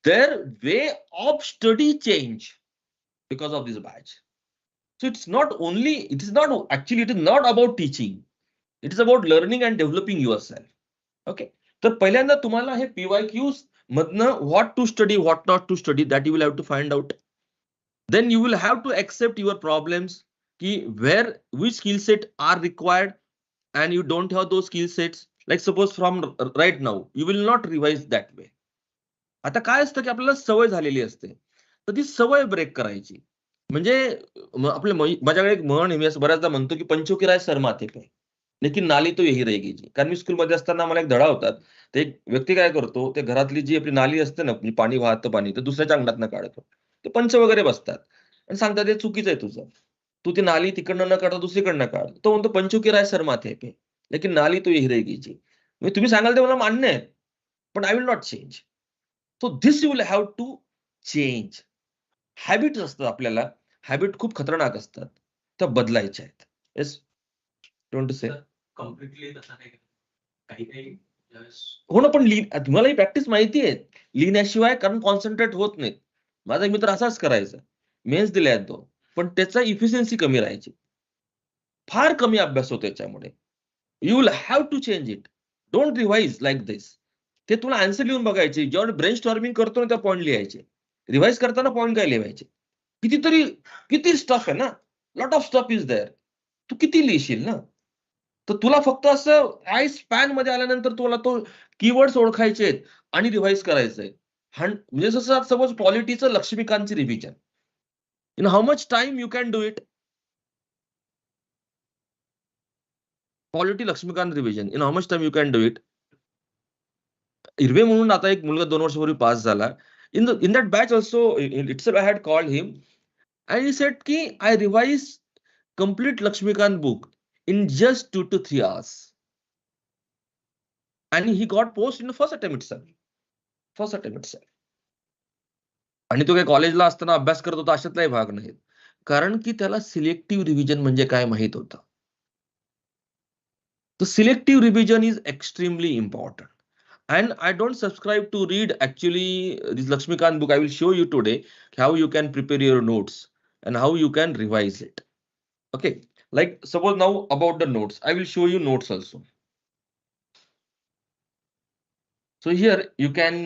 [SPEAKER 1] their way of study change because of this batch. So it is not about teaching. It is about learning and developing yourself. Okay. तर पहिल्यांदा तुम्हाला हे PYQs मधनं what to study, what not to study, that you will have to find out. Then you will have to accept your problems ki which skill set are required and you don't have those skill sets. Like suppose from right now, you will not revise that way. आता काय असतं की आपल्याला सवय झालेली असते, तर ती सवय ब्रेक करायची. म्हणजे आपल्या माझ्याकडे एक म्हण आहे, मी असं बऱ्याचदा म्हणतो की पंचो की राय सर माथे पे, लेकिन नाली तो यही रहेगी जी. कारण मी स्कूलमध्ये असताना मला एक धडा होता. ते एक व्यक्ती काय करतो, ते घरातली जी आपली नाली असते ना, पाणी वाहतं पाणी, तर दुसऱ्याच्या अंगणातनं काढतो. ते पंच वगैरे बसतात आणि सांगतात हे चुकीचं आहे तुझं, तू ती नाली तिकडनं न काढता दुसरीकडनं काढ. तो म्हणतो पंचो की राय सर माथे पे, लेकिन नाली तो यही रहेगी जी. म्हणजे तुम्ही सांगाल ते मला मान्य आहे, पण I will not change. So this you will have to change. Habits असतात आपल्याला, हॅबिट खूप खतरनाक असतात, त्या बदलायच्या आहेत. येस, डोंट से
[SPEAKER 2] कम्प्लिटली तसं नाही. काही
[SPEAKER 1] हो ना, पण तुम्हाला ही प्रॅक्टिस माहिती आहे, लिहिण्याशिवाय कारण कॉन्सन्ट्रेट होत नाहीत. माझा एक मित्र असाच करायचा, मेन्स दिल्या आहेत तो, पण त्याचा इफिशियन्सी कमी राहायची, फार कमी अभ्यास होतो त्याच्यामुळे. You will have to change it. Don't revise like this. ते तुला आन्सर लिहून बघायचे, जेव्हा ब्रेन स्टॉर्मिंग करतो ना त्या पॉईंट लिहायचे, रिवाइज करताना पॉईंट काय लिहायचे. किती स्टफ आहे ना, lot of stuff is there. तू किती लिहिशील ना, तर तुला फक्त असं आय स्पॅन मध्ये आल्यानंतर तुला तो कीवर्ड्स ओळखायचे आहेत आणि रिवाइज करायचंय. म्हणजे जसं सपोज पॉलिटीचं लक्ष्मीकांतची revision, in how much time you can do it. Polity Laxmikanth revision in how much time you can do it. हिरवे म्हणून आता एक मुलगा 2 वर्षापूर्वी पास झाला. In that batch also itself I had called him and he said ki I revise complete Lakshmikant book in just 2 to 3 hours and he got post in the first attempt itself. आणि तो काही कॉलेजला असताना अभ्यास करत होता अशातलाही भाग नाहीत, कारण की त्याला सिलेक्टिव्ह रिव्हिजन म्हणजे काय माहित होतं. The selective revision is extremely important. And I don't subscribe to read actually this Lakshmikant book. I will show you today how you can prepare your notes and how you can revise it. Okay, like suppose now about the notes, I will show you notes also. So here you can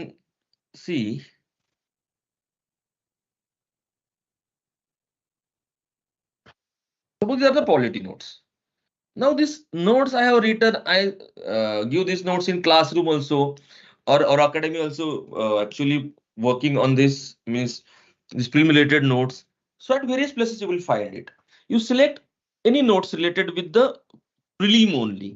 [SPEAKER 1] see, suppose these are the polity notes. Now these notes I have written, I give these notes in classroom also or academy also, actually working on this means these prelim related notes. So at various places you will find it. You select any notes related with the prelim only.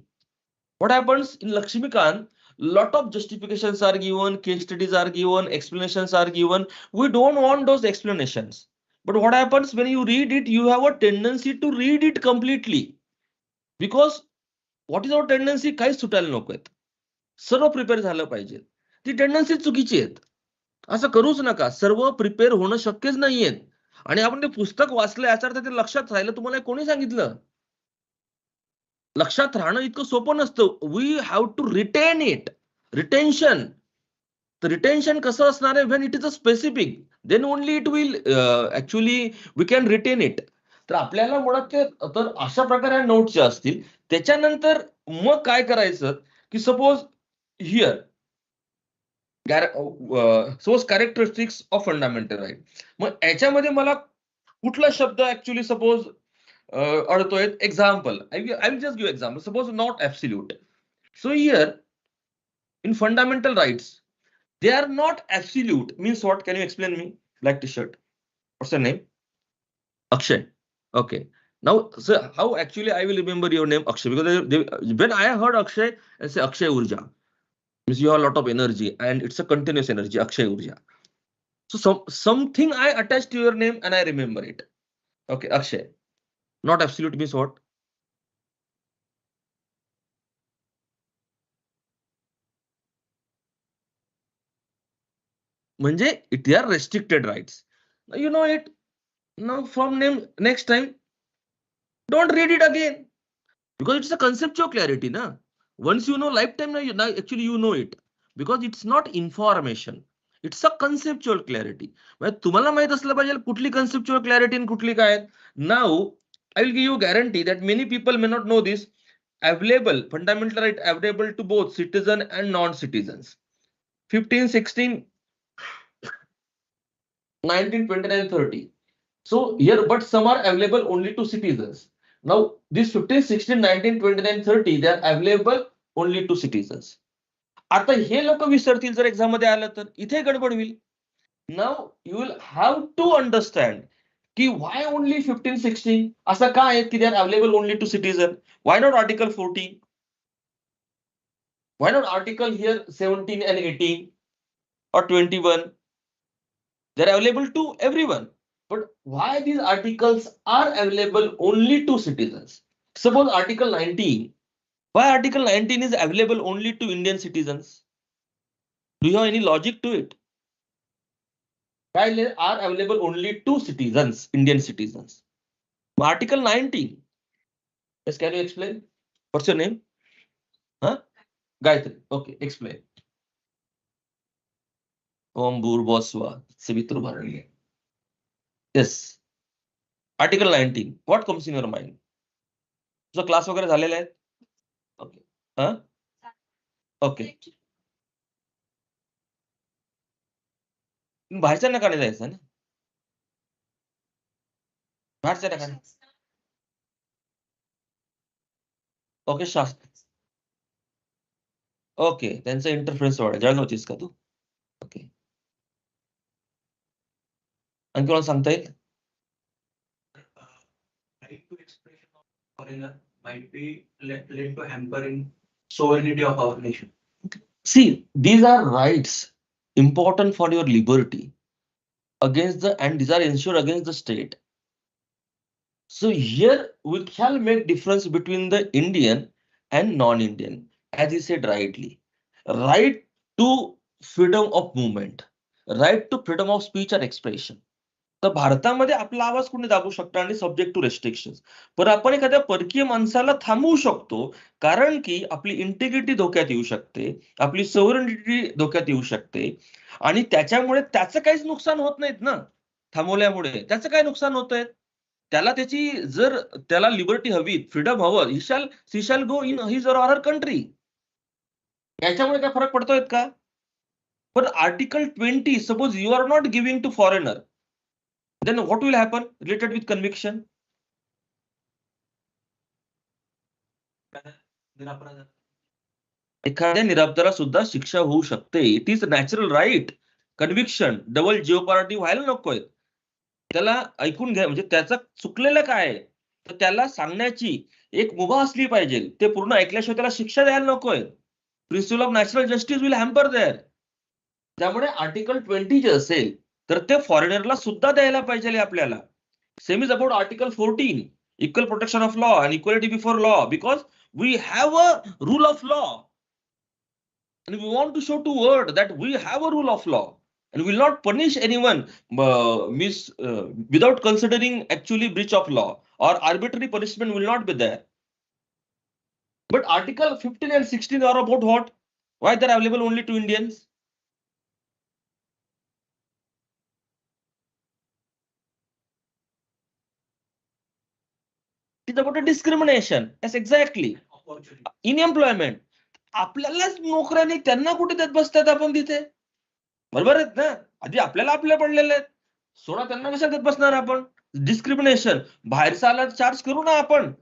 [SPEAKER 1] What happens in Lakshmikant, lot of justifications are given, case studies are given, explanations are given. We don't want those explanations. But what happens when you read it, you have a tendency to read it completely. Because what is our tendency, काहीच सुटायला नको आहेत, सर्व prepare झालं पाहिजे. ती tendency चुकीची आहेत, असं करूच नका. सर्व प्रिपेअर होणं शक्यच नाहीये. आणि आपण ते पुस्तक वाचलं याचा अर्थ ते लक्षात राहिलं, तुम्हाला कोणी सांगितलं? लक्षात राहणं इतकं सोपं नसतं. We have to retain it. Retention, तर रिटेन्शन कसं असणार आहे, when it is a specific, then only it will actually we can retain it. तर आपल्याला मुळात ते तर अशा प्रकारे नोट्स असतील. त्याच्यानंतर मग काय करायचं की suppose here suppose characteristics of fundamental right. मग याच्यामध्ये मला कुठला शब्द ऍक्च्युली सपोज अडतोय. Example I will just give example. Suppose not absolute. So here in fundamental rights they are not absolute. Means what? Can you explain me? Black t-shirt, what's your name? Akshay. Okay, now sir, how actually I will remember your name Akshay? Because when I heard Akshay, I say Akshay Urja, means you have a lot of energy and it's a continuous energy, Akshay Urja. So something I attach to your name and I remember it. Okay, Akshay. Not absolute means what? म्हणजे it are restricted rights. Now you know it. Now from name next time don't read it again, because it's a conceptual clarity na. Once you know lifetime now actually you know it, because it's not information, it's a conceptual clarity. म्हणजे तुम्हाला माहित असलं पाहिजे कुठली conceptual clarity आणि कुठली काय. Now I will give you guarantee that many people may not know this. Available fundamental right available to both citizen and non-citizens. 15, 16, 19, 29, 30. So here, but some are available only to citizens. Now, these 15, 16, 19, 29, 30, they are available only to citizens. आता हे लोक विसरतील जर exam मध्ये आलं तर इथे गडबड होईल. Now you will have to understand की वाय ओनली 15, 16 असं काय आहे की they are available only to citizen. Why not article 14? Why not article here 17 and 18 or 21? They are available to everyone. But why these articles are available only to citizens? Suppose Article 19. Why Article 19 is available only to Indian citizens? Do you have any logic to it? Why they are available only to citizens, Indian citizens? Article 19. Yes, can you explain? What's your name? Huh? Gayatri. Okay, explain. Om Bhurvasva Savitru Bharani. Yes. Article 19. What comes in your mind? So class वगैरे झालेला आहे? Okay. Huh? Okay. बाहेरच्या का नाही जायचं ना? बाहेरच्या का? ओके शास्त्र. ओके, त्यांचा इंटरफरन्स वाढ जळगावचीस का तू? ओके. आणखी कोणाला सांगता येईल?
[SPEAKER 2] Right to expression of foreigner might be led to hampering sovereignty of our nation.
[SPEAKER 1] See, these are rights important for your liberty against the, and these are ensured against the state. So here we shall make difference between the Indian and non-Indian, as he said rightly. Right to freedom of movement, right to freedom of speech and expression. तर भारतामध्ये आपला आवाज कोणी दाबू शकतो आणि subject to restrictions. पण आपण एखाद्या परकीय माणसाला थांबवू शकतो, कारण की आपली इंटिग्रिटी धोक्यात येऊ शकते, आपली सॉव्हरेनिटी धोक्यात येऊ शकते, आणि त्याच्यामुळे त्याचं काहीच नुकसान होत नाहीत ना. थांबवल्यामुळे त्याचं काय नुकसान होतंय? त्याला त्याची जर त्याला लिबर्टी हवी, फ्रीडम हवं, he shall go in his or her country. याच्यामुळे काय फरक पडतोय का? पण article 20, suppose you are not giving to foreigner, then what will happen related with conviction? एखाद्या निरपराधाला सुद्धा शिक्षा होऊ शकते. It is natural right. Conviction, double jeopardy व्हायला नकोय. त्याला ऐकून घ्या, म्हणजे त्याचं चुकलेलं काय आहे तर त्याला सांगण्याची एक मुभा असली पाहिजे. ते पूर्ण ऐकल्याशिवाय त्याला शिक्षा द्यायला नकोय. Principle of natural justice will hamper there. त्यामुळे आर्टिकल 20 जे असेल तर ते फॉरेनरला सुद्धा द्यायला पाहिजे आपल्याला. Same is about article 14, equal protection of law and equality before law, because we have a rule of law and we want to show to world that we have a rule of law and will not punish anyone without considering actually breach of law, or arbitrary punishment will not be there. But article 15 and 16 are about what? Why they're available only to Indians? Is about discrimination. Yes, exactly. In employment. आपल्यालाच नोकऱ्या नाही, त्यांना कुठे देत बसतात आपण तिथे? बरोबर आहेत ना? आधी आपल्याला आपल्या पडलेले आहेत, सोडा त्यांना कशा देत बसणार आपण? डिस्क्रिमिनेशन. बाहेरचा आला चार्ज करू ना आपण.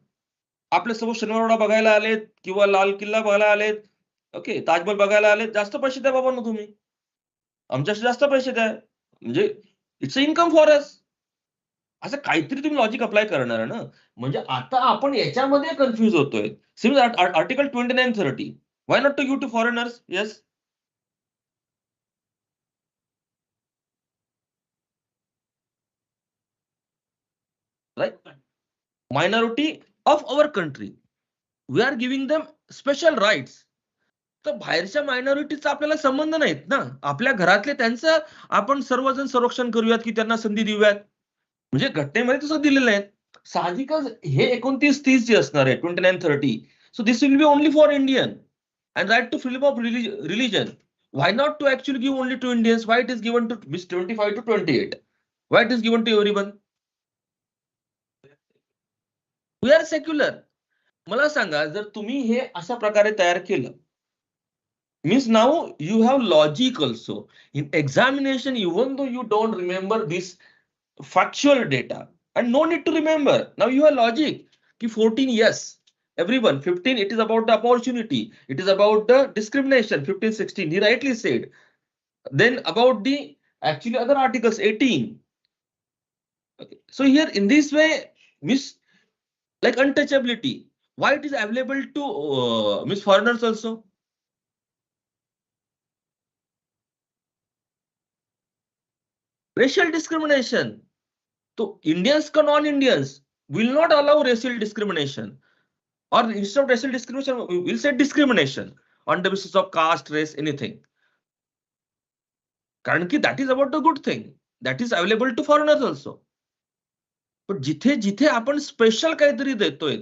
[SPEAKER 1] आपल्या समोर शनिवारवाडा बघायला आलेत किंवा लाल किल्ला बघायला आलेत, ओके, ताजमहल बघायला आलेत, जास्त पैसे द्या बाबा ना तुम्ही, आमच्याशी जास्त पैसे द्या. म्हणजे it's a income for us. असं काहीतरी तुम्ही लॉजिक अप्लाय करणार ना. म्हणजे आता आपण याच्यामध्ये कन्फ्युज होतोय. Simple article 29-30. Why not to give to foreigners? Yes. Right. Minority of our country, we are giving them special rights. तर बाहेरच्या मायनॉरिटीचा आपल्याला संबंध नाहीत ना. आपल्या घरातले त्यांचं आपण सर्वजण संरक्षण करूयात की त्यांना संधी देऊयात. म्हणजे घटनेमध्ये तसं दिलेलं आहे. साहजिकच हे 29-30 जे असणार आहे, 29-30. So this will be only for Indian. And right to freedom of religion. Why not to actually give only to Indians? Why it is given to 25 to 28? Why it is given to everyone? We are secular. मला सांगा, जर तुम्ही हे अशा प्रकारे तयार केलं, means now you have logic also. In examination, even though you don't remember this factual data, and no need to remember, now you have logic. Ki 14, yes, everyone. 15, it is about the opportunity, it is about the discrimination. 15-16, he rightly said. Then about the actually other articles, 18. Okay. So here in this way, miss, like untouchability, why it is available to miss foreigners also? Racial discrimination. So Indians ka non-Indians will not allow racial discrimination, or instead of racial discrimination, we'll say discrimination on the basis of caste, race, anything. कारण की that is about the good thing. That is available to foreigners also. पण जिथे जिथे आपण special काहीतरी देतोय,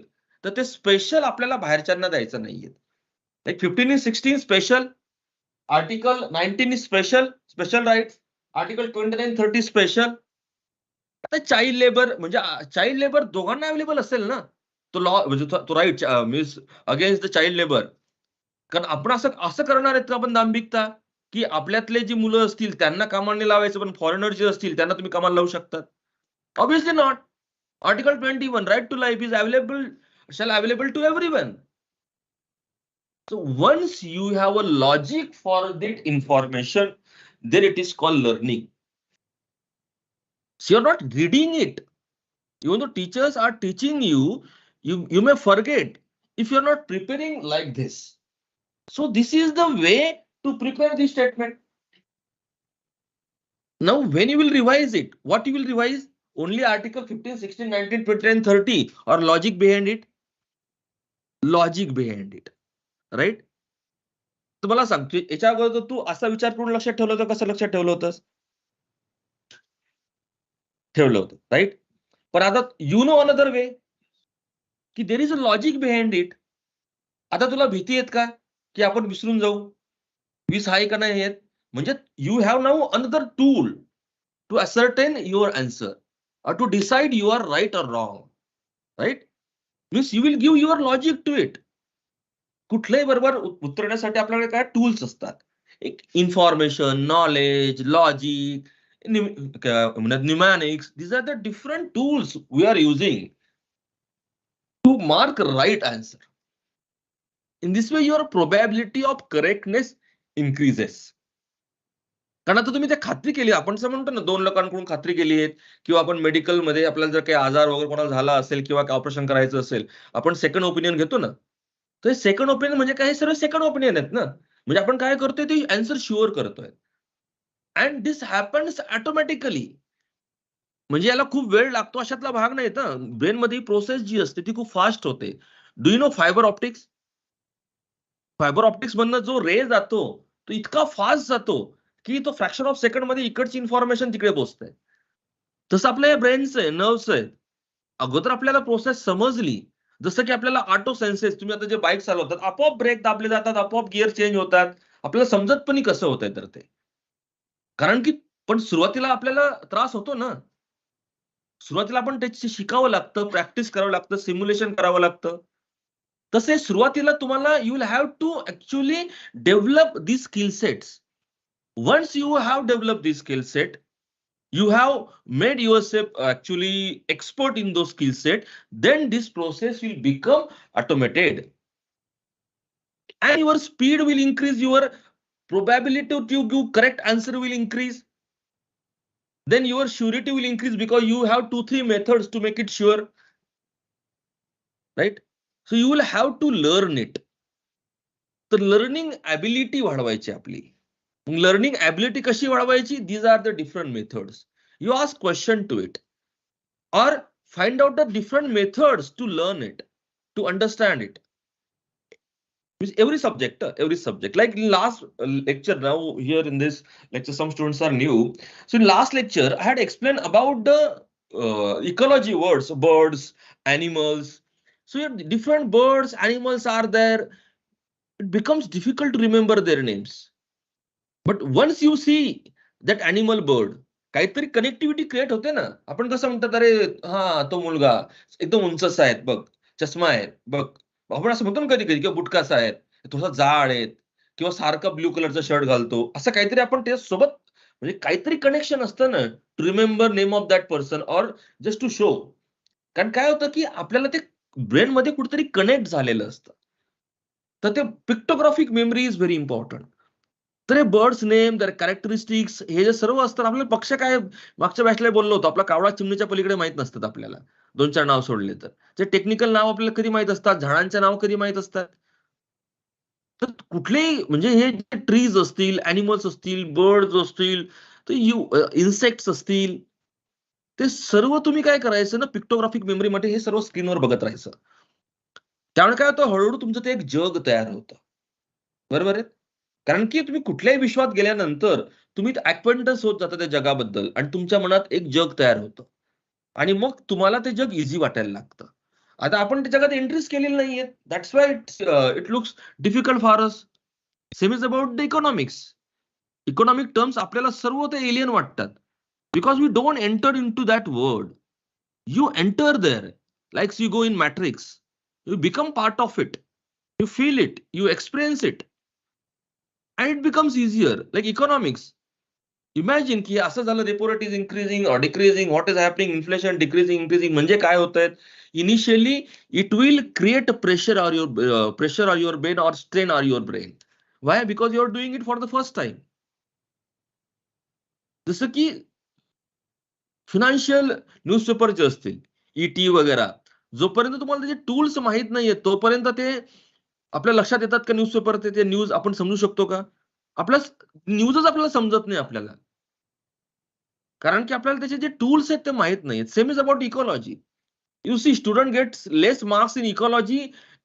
[SPEAKER 1] तर ते स्पेशल आपल्याला बाहेरच्यांना द्यायचं नाहीये. Like 15-16 special, article 19 special, special rights, article 29-30 special. आता चाइल्ड लेबर म्हणजे चाइल्ड लेबर दोघांना अवेलेबल असेल ना, तो लॉ म्हणजे तो right means against the child labour. कारण आपण असं असं करणार आहेत का आपण दांभिकता, की आपल्यातले जी मुलं असतील त्यांना कामाला लावायचं, पण फॉरेनर जे असतील त्यांना तुम्ही कामाला लावू शकतात? Obviously not. Article 21, right to life is available, shall available to everyone. So once you have a logic for that information, then it is called learning. So you're not reading it. Even though teachers are teaching you, you may forget if you're not preparing like this. So this is the way to prepare this statement. Now, when you will revise it, what you will revise? Only article 15, 16, 19, 20, and 30, or logic behind it? Logic behind it, right? तुम्हाला सांगतो, याच्या अगोदर तू असा विचार करून लक्षात ठेवलं होतं, कसं लक्षात ठेवलं होतंस? ठेवलं होतं, राईट? पण आता यू नो अनदर वे, की there is a logic behind it. आता तुला भीती आहेत का, की आपण विसरून जाऊ? 20 आहे का नाही आहेत? म्हणजे you have now another tool to ascertain your answer, or to decide you are right or wrong, right? Means you will give your logic to it. कुठल्याही बरोबर उतरण्यासाठी आपल्याकडे काय टूल्स असतात. एक information, knowledge, logic, mnemonics, these are the different tools we are using to mark right answer. In this way, your probability of correctness increases. कारण आता तुम्ही ते खात्री केली, आपण असं म्हणतो ना, 2 लोकांकडून खात्री केली आहे, किंवा आपण मेडिकलमध्ये आपल्याला जर काही आजार वगैरे कोणाला झाला असेल किंवा ऑपरेशन करायचं असेल, आपण सेकंड ओपिनियन घेतो ना. तर सेकंड ओपिनियन म्हणजे काय? सर्व सेकंड ओपिनियन आहेत ना. म्हणजे आपण काय करतोय, ते आन्सर शुअर करतोय. And this happens automatically. म्हणजे याला खूप वेळ लागतो अशातला भाग नाही ना. ब्रेन मध्ये प्रोसेस जी असते ती खूप फास्ट होते. Do you know fibre optics? Fibre optics मधनं जो रे जातो, तो इतका फास्ट जातो की तो फ्रॅक्शन ऑफ सेकंड मध्ये इकडची इन्फॉर्मेशन तिकडे पोहोचते. तसं आपल्या ब्रेनचं आहे, नर्व्हच आहे. अगोदर आपल्याला प्रोसेस समजली, जसं की आपल्याला ऑटो सेन्सेस, तुम्ही आता जे बाईक चालवतात, आपोआप ब्रेक दाबले जातात, आपोआप गिअर चेंज होतात. आपल्याला समजत पण कसं होतंय तर ते. कारण की पण सुरुवातीला आपल्याला त्रास होतो ना. सुरुवातीला आपण त्याची शिकावं लागतं, प्रॅक्टिस करावं लागतं, सिम्युलेशन करावं लागतं. तसे सुरुवातीला तुम्हाला you will have to actually develop these skill sets. Once you have developed this skill set, you have made yourself actually expert in those skill set, then this process will become automated. And your speed will increase, your probability to give correct answer will increase. Then your surety will increase because you have 2-3 methods to make it sure, right? So you will have to learn it. तर learning ability वाढवायची आपली. Learning ability कशी वाढवायची? These are the different methods. You ask question to it or find out the different methods to learn it, to understand it. Every subject. Like in last lecture, now here in this lecture, some students are new. So in last lecture, I had explained about the ecology words, birds, animals. So here different birds, animals are there. It becomes difficult to remember their names. But once you see that animal bird, काहीतरी connectivity create होते ना. आपण कसं म्हणतात, अरे हा तो मुलगा एकदम उंचसा आहे बघ, चष्मा आहे बघ. आपण असं म्हणतो ना कधी कधी, किंवा बुटकासा आहे, थोडासा जाड आहेत, किंवा सारखा ब्ल्यू कलरचा शर्ट घालतो, असं काहीतरी आपण त्याच्यासोबत म्हणजे काहीतरी कनेक्शन असतं ना, to remember name of that person or just to show. कारण काय होतं की आपल्याला ते ब्रेन मध्ये कुठेतरी कनेक्ट झालेलं असतं. तर ते pictographic memory is very important. तर हे बर्ड्स नेम, दर कॅरेक्टरिस्टिक्स, हे जे सर्व असतात. आपल्याला पक्ष काय, मागच्या बॅचला बोललो होतो, आपला कावळा चिमणीच्या पलीकडे माहित नसतात आपल्याला, 2-4 नाव सोडले तर. ते टेक्निकल नाव आपल्याला कधी माहित असतात, झाडांचे नाव कधी माहित असतात. तर कुठलेही म्हणजे हे जे ट्रीज असतील, अॅनिमल्स असतील, बर्ड्स असतील, तर इन्सेक्ट्स असतील, ते सर्व तुम्ही काय करायचं ना, पिक्टोग्राफिक मेमरीमध्ये हे सर्व स्क्रीनवर बघत राहायचं. त्यामुळे काय होतं, हळूहळू तुमचं ते एक जग तयार होतं. बरोबर आहे? कारण की तुम्ही कुठल्याही विश्वात गेल्यानंतर तुम्ही अॅक्वेंटन्स होत जाता त्या जगाबद्दल आणि तुमच्या मनात एक जग तयार होतं. आणि मग तुम्हाला ते जग ईझी वाटायला लागतं. आता आपण त्या जगात एंट्रीज केलेली नाहीये. That's why it looks difficult for us. Same is about the economics. Economic terms आपल्याला सर्व ते एलियन वाटतात. Because we don't enter into that world. You enter there, like you go in Matrix. You become part of it. You feel it. You experience it. And it becomes easier. Like economics. Imagine की असं झालं, repo rate is increasing or decreasing, what is happening, inflation decreasing, increasing, म्हणजे काय होतंय? Initially, it will create a pressure on your brain or strain on your brain. Why? Because you are doing it for the first time. जसं की financial newspaper जे असतील, ET वगैरे, जोपर्यंत तुम्हाला त्याचे टूल्स माहित नाहीये, तोपर्यंत ते आपल्या लक्षात येतात का न्यूजपेपर, ते न्यूज आपण समजू शकतो का? आपल्या न्यूजच आपल्याला समजत नाही आपल्याला. कारण की आपल्याला त्याचे जे टूल्स आहेत ते माहित नाहीत. Same is about ecology. You see student gets less marks in ecology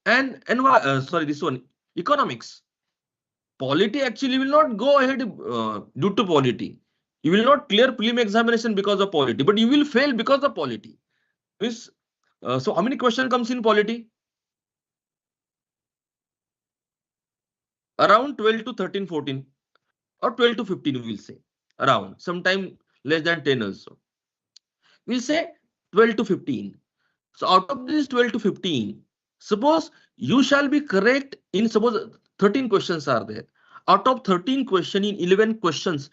[SPEAKER 1] and sorry this one economics. Polity actually will not go ahead due to polity. You will not clear prelim examination because of polity, but you will fail because of polity. So how many questions comes in polity? Around 12 to 13, 14, or 12 to 15, we will say. Around, sometime less than 10 also. We'll say 12 to 15. So out of this 12 to 15, suppose you shall be correct in, suppose 13 questions are there. Out of 13 questions, in 11 questions,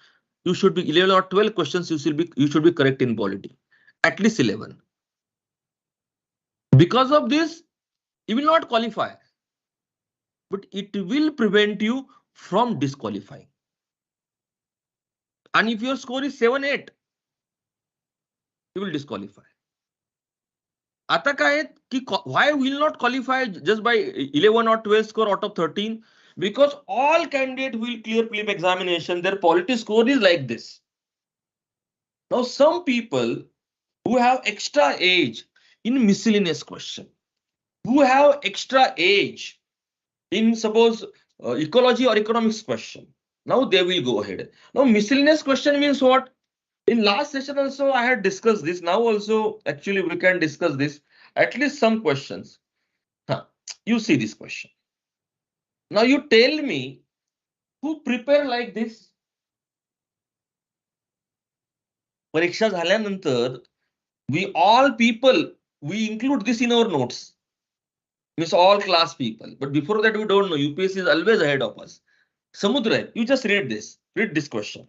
[SPEAKER 1] you should be 11 or 12 questions, you should be correct in polity. At least 11. Because of this, you will not qualify, but it will prevent you from disqualifying. And if your score is 7-8, you will disqualify. आता काय की why will not qualify just by 11 or 12 score out of 13? Because all candidates will clear prelim examination, their polity score is like this. Now some people who have extra age in miscellaneous question, who have extra age in suppose ecology or economics question, now they will go ahead. Now miscellaneous question means what? In last session also I had discussed this. Now also actually we can discuss this, at least some questions. You see this question. Now you tell me who prepare like this. परीक्षा झाल्यानंतर We all people, we include this in our notes. Means all class people. But before that, we don't know. UPSC is always ahead of us. Samudra, you just read this. Read this question.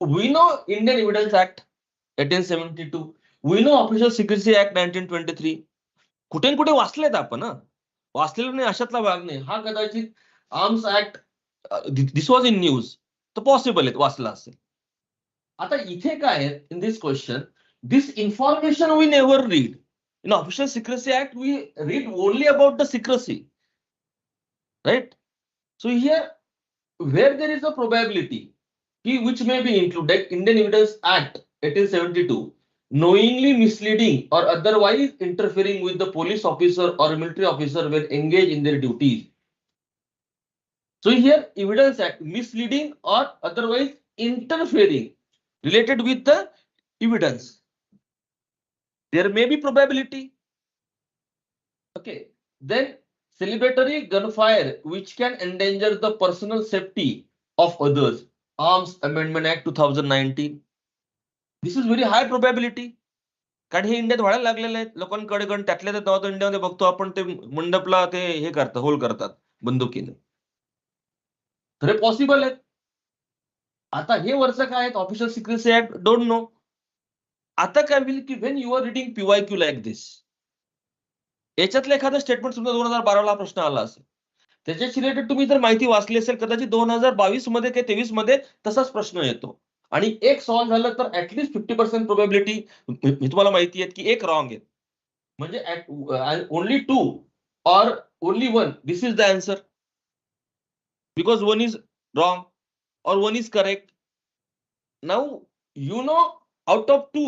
[SPEAKER 1] We know Indian Evidence Act 1872. We know Official Secrecy Act 1923. कुठे कुठे वाचलेत आपण वाचलेलं नाही अशातला भाग नाही हा कदाचित arms act this was in news तर पॉसिबल आहे वाचला असेल आता इथे काय आहे in this question this information we never read in official secrecy act we read only about the secrecy right so here where there is a probability which may be included Indian Evidence Act 1872 knowingly misleading or otherwise interfering with the police officer or military officer when engaged in their duties. So here Evidence Act misleading or otherwise interfering related with the evidence. There may be probability. Okay. Then celebratory gunfire which can endanger the personal safety of others. Arms Amendment Act 2019. This is very high probability. कारण हे इंडियात व्हायला लागलेले आहेत लोकांकडे गण टाकले तर तेव्हा इंडियामध्ये बघतो आपण ते मंडपला ते हे करतात होल करतात बंदुकीने खरे पॉसिबल आहेत आता हे वर्ष काय आहेत official secrecy act don't know आता काय होईल की when you are reading PYQ like this याच्यातलं एखादं स्टेटमेंट समजा 2012 प्रश्न आला असेल त्याच्याशी रिलेटेड तुम्ही जर माहिती वाचली असेल कदाचित 2022 मध्ये किंवा 23 मध्ये तसाच प्रश्न येतो आणि एक सॉल्व्ह झालं तर ऍटलीस्ट 50% प्रोबॅबिलिटी तुम्हाला माहिती आहे की एक रॉंग आहे म्हणजे only 2 or only 1 this is the answer because 1 is wrong or 1 is correct now you know out of 2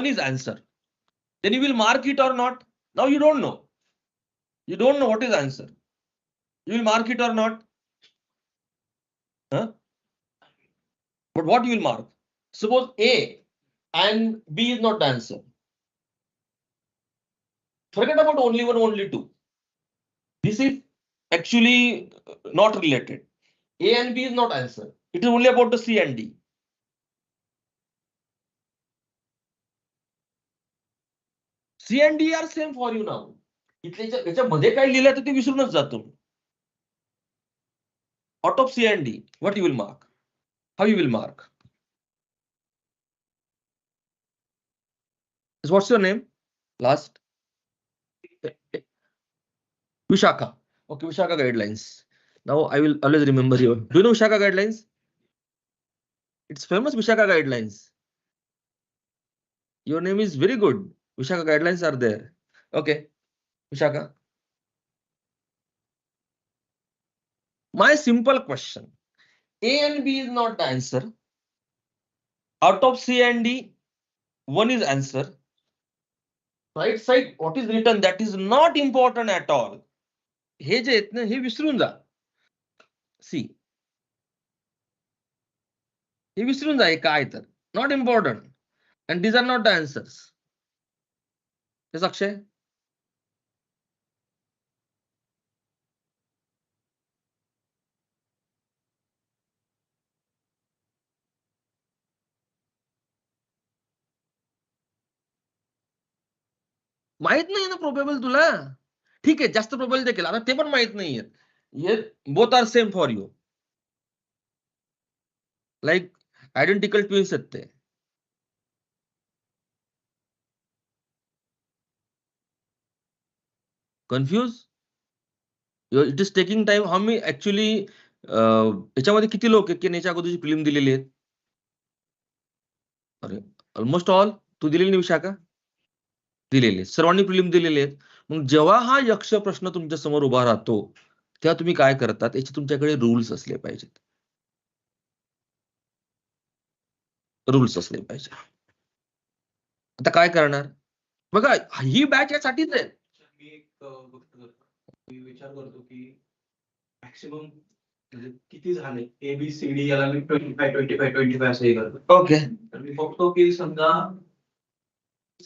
[SPEAKER 1] 1 is answer then you will mark it or not now you don't know what is answer you will mark it or not but what you will mark suppose A and B is not the answer forget about only 1 only 2 this is actually not related A and B is not answer it is only about the C and D C and D are same for you now याच्यामध्ये काय लिहिलं तर ते विसरूनच जातो out of C and D what you will mark how you will mark what's your name last Vishaka okay Vishaka guidelines now I will always remember you do you know Vishaka guidelines it's famous Vishaka guidelines your name is very good Vishaka guidelines are there okay Vishaka my simple question A and B is not the answer out of C and D 1 is answer right side what is written that is not important at all हे जे आहेत ना हे विसरून जा सी हे विसरून जा काय तर not important and these are not the answers yes Akshay माहित नाही ना प्रोबेबल तुला ठीक आहे जास्त प्रोबेबल देखील आता ते पण माहित नाहीये हे both are same for you like identical twins आहेत ते confuse it is taking time हा मी ऍक्च्युली याच्यामध्ये किती लोक आहेत की याच्या अगोदरची फिल्म दिलेली आहेत अरे ऑलमोस्ट ऑल तू दिलेली नाही विशाखा दिलेले सर्वांनी प्रिलिम दिलेले आहेत मग जेव्हा हा यक्ष प्रश्न तुमच्या समोर उभा राहतो तेव्हा तुम्ही काय करतात याचे तुमच्याकडे रूल्स असले पाहिजेत रूल्स असले पाहिजे आता काय करणार बघा ही बॅच यासाठीच आहे
[SPEAKER 2] मी एक गोष्ट करतो मी विचार करतो की मॅक्सिमम किती झाले ABCD याला मी 25 असंही करतो
[SPEAKER 1] ओके
[SPEAKER 2] तर मी बघतो की समजा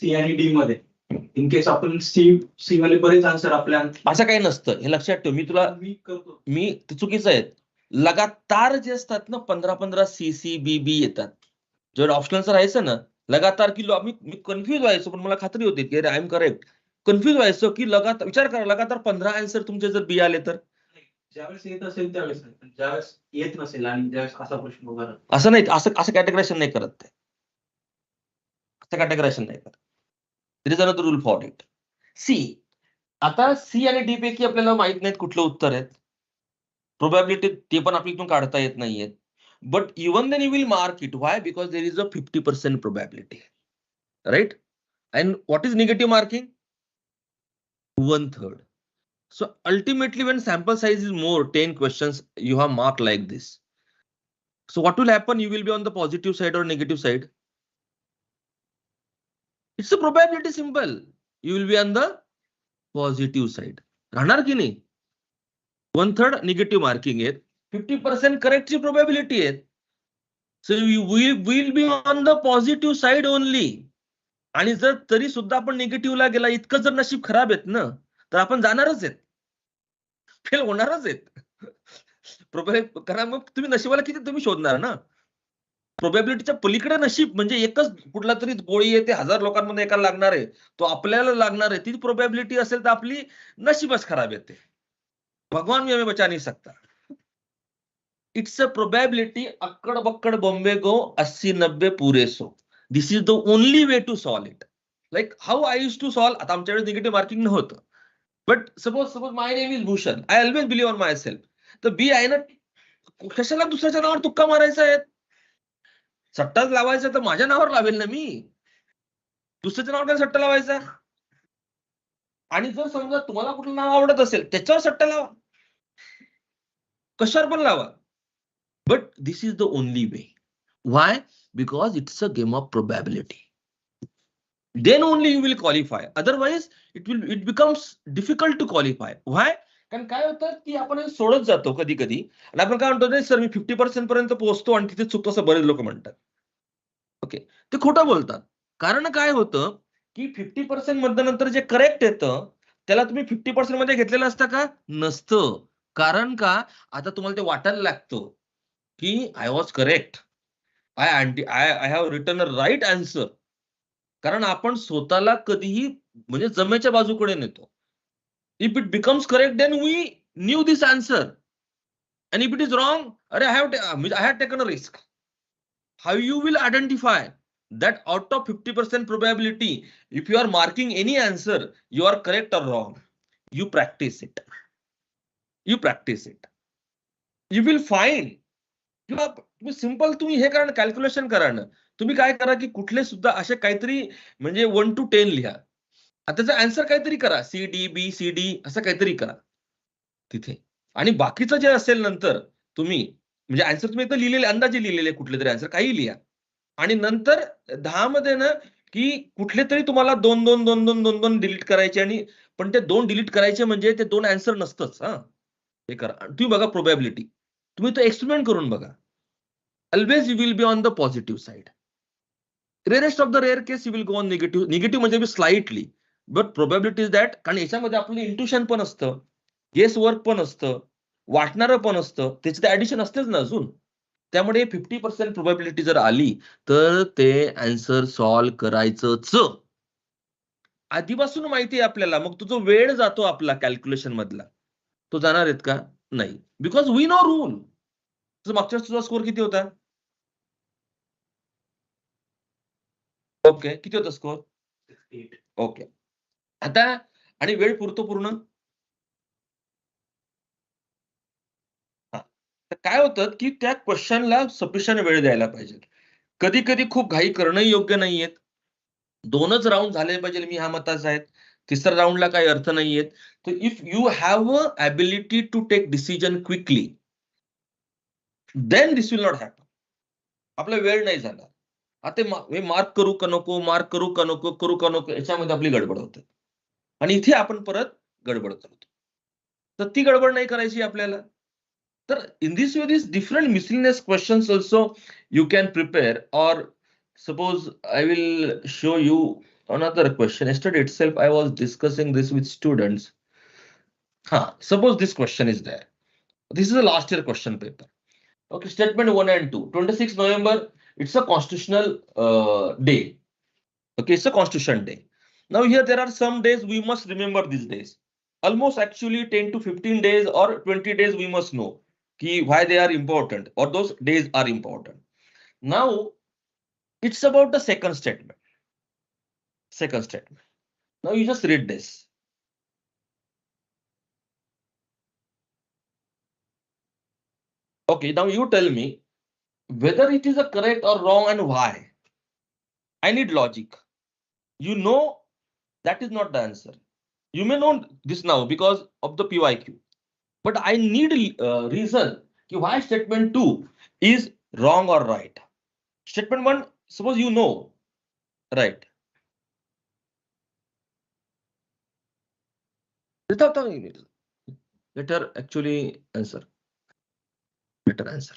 [SPEAKER 2] C आणि D मध्ये इन केस आपण सी वाले बरेच आन्सर आपल्या
[SPEAKER 1] असं काही नसतं, हे लक्षात ठेव. मी तुला
[SPEAKER 2] मी करतो.
[SPEAKER 1] ते चुकीचं आहे. लगातार जे असतात ना 15 सी बी येतात. जर ऑप्शनलचं राहायचं ना लगातार की मी कन्फ्युज व्हायचो, पण मला खात्री होती की अरे आय एम करेक्ट. कन्फ्युज व्हायचो की लगातार विचार करा, लगातार 15 आन्सर तुमचे जर बी आले तर
[SPEAKER 2] ज्यावेळेस येत असेल त्यावेळेस नाही, पण ज्यावेळेस येत नसेल आणि ज्यावेळेस असा प्रश्न उभा राहतो
[SPEAKER 1] असं नाही, असं कॅटेगरायझेशन नाही करत ते. असं कॅटेगरायझेशन नाही करत. There is another rule for it. See, आता सी आणि डी पैकी आपल्याला माहित नाहीत कुठलं उत्तर आहेत. प्रोबॅबिलिटी ते पण आपल्यातून काढता येत नाहीयेत. But even then you will mark it. Why? Because there is a 50% probability. Right? And what is negative marking? 1/3. So ultimately, when sample size is more, 10 questions, you have marked like this. So what will happen? You will be on the positive side or negative side? It's a probability simple. You will be on the positive side. राहणार की नाही? 1/3 negative marking आहे. 50% correct ची probability आहे. So we will be on the positive side only. आणि जर तरी सुद्धा आपण निगेटिव्हला गेला, इतकं जर नशीब खराब आहेत ना, तर आपण जाणारच आहेत, फेल होणारच आहेत. कारण मग तुम्ही नशिबाला किती तुम्ही शोधणार ना. प्रोबॅबिलिटीच्या पलीकडे नशीब म्हणजे एकच कुठला तरी गोळी आहे, ते 1000 लोकांमध्ये एकाला लागणार आहे, तो आपल्याला लागणार आहे, ती प्रोबॅबिलिटी असेल तर आपली नशीबच खराब येते. भगवान भी हमें बचा नहीं सकता. इट्स अ प्रोबॅबिलिटी अक्कड बक्कड बॉम्बे गो 80-90 पुरे 100. This is the only way to solve it. Like how I use to solve. आता आमच्याकडे निगेटिव्ह मार्किंग नव्हतं, but suppose my name is Bhushan, I always believe on my self. तर बी आहे ना, कशाला दुसऱ्याच्या नावावर तुक्का मारायचा आहे? सट्टाच लावायचा तर माझ्या नावावर लावेल ना मी, दुसऱ्याच्या नावावर काय सट्टा लावायचा? आणि जर समजा तुम्हाला कुठलं नाव आवडत असेल त्याच्यावर सट्टा लावा, कशावर पण लावा. But this is the only way. Why? Because it's a game of probability. Then only you will qualify. Otherwise, it becomes difficult to qualify. Why? कारण काय होतं की आपण हे सोडत जातो कधी कधी, आणि आपण काय म्हणतो, सर मी 50% पर्यंत पोहोचतो आणि तिथे चुकतो असं बरेच लोक म्हणतात. ओके, ते खोटं बोलतात. कारण काय होतं की 50% मधनं नंतर जे करेक्ट येतं त्याला तुम्ही 50% मध्ये घेतलेलं असतं का? नसतं. कारण का? आता तुम्हाला ते वाटायला लागतं की I was correct, I have written a right answer. कारण आपण स्वतःला कधीही म्हणजे जमेच्या बाजूकडे नेतो. If it becomes correct then we knew this answer, and if it is wrong, अरे I have taken a risk. How you will identify that out of 50% probability, if you are marking any answer, you are correct or wrong? You practice it. You practice it. You will find. किंवा तुम्ही simple तुम्ही हे करा ना, calculation करा ना. तुम्ही काय करा की कुठले सुद्धा असे काहीतरी म्हणजे 1 to 10 लिहा. आता त्याचा आन्सर काहीतरी करा, C D B C D असं काहीतरी करा तिथे. आणि बाकीचं जे असेल नंतर तुम्ही म्हणजे आन्सर तुम्ही इथं लिहिलेले, अंदाजे लिहिलेले कुठले तरी आन्सर काही लिहा. आणि नंतर 10 मध्ये ना की कुठले तरी तुम्हाला 2 डिलीट करायचे, आणि पण ते 2 डिलीट करायचे म्हणजे ते 2 आन्सर नसतंच. हे करा. तुम्ही बघा प्रोबॅबिलिटी, तुम्ही तो एक्सपेरिमेंट करून बघा. Always you will be on the positive side. Rarest of the rare case you will go on negative. Negative म्हणजे slightly, but probability is that. कारण याच्यामध्ये आपलं इंट्युशन पण असतं, गेस वर्क पण असतं, वाटणारं पण असतं, त्याचं ते ऍडिशन असतेच ना अजून. त्यामुळे 50% प्रोबॅबिलिटी जर आली तर ते आन्सर सॉल्व्ह करायचंच. आधीपासून माहिती आहे आपल्याला, मग तो जो वेळ जातो आपला कॅल्क्युलेशन मधला, तो जाणार आहेत का? नाही. Because we know rule. मागच्या तुझा स्कोर किती होता? ओके, किती होता स्कोर?
[SPEAKER 2] 68.
[SPEAKER 1] ओके. आता आणि वेळ पुरतो पूर्ण. तर काय होतं की त्या क्वेश्चनला सफिशियंट वेळ द्यायला पाहिजे. कधी कधी खूप घाई करणंही योग्य नाहीये. 2च राऊंड झाले पाहिजे, मी ह्या मताचा आहे. तिसऱ्या राऊंडला काही अर्थ नाहीये. तर if you have a ability to take decision quickly, then this will not happen. आपला वेळ नाही झाला. आता हे मार्क करू का नको, मार्क करू का नको, करू का नको, याच्यामध्ये आपली गडबड होते. आणि इथे आपण परत गडबड करतो. तर ती गडबड नाही करायची आपल्याला. तर in this way this different miscellaneous questions also you can prepare. Or suppose I will show you another question. Yesterday itself, I was discussing this with students. Suppose this question is there. This is a last year question paper. Okay, statement 1 and 2. 26 November, it's a constitutional day. Okay, it's a constitution day. Now here there are some days we must remember these days. Almost actually 10 to 15 days or 20 days we must know why they are important or those days are important. Now it's about the second statement. Second statement. Now you just read this. Okay, now you tell me whether it is a correct or wrong and why. I need logic. You know that is not the answer. You may know this now because of the PYQ. But I need a reason why statement 2 is wrong or right. Statement 1, suppose you know, right? Without telling better actually answer. Better answer.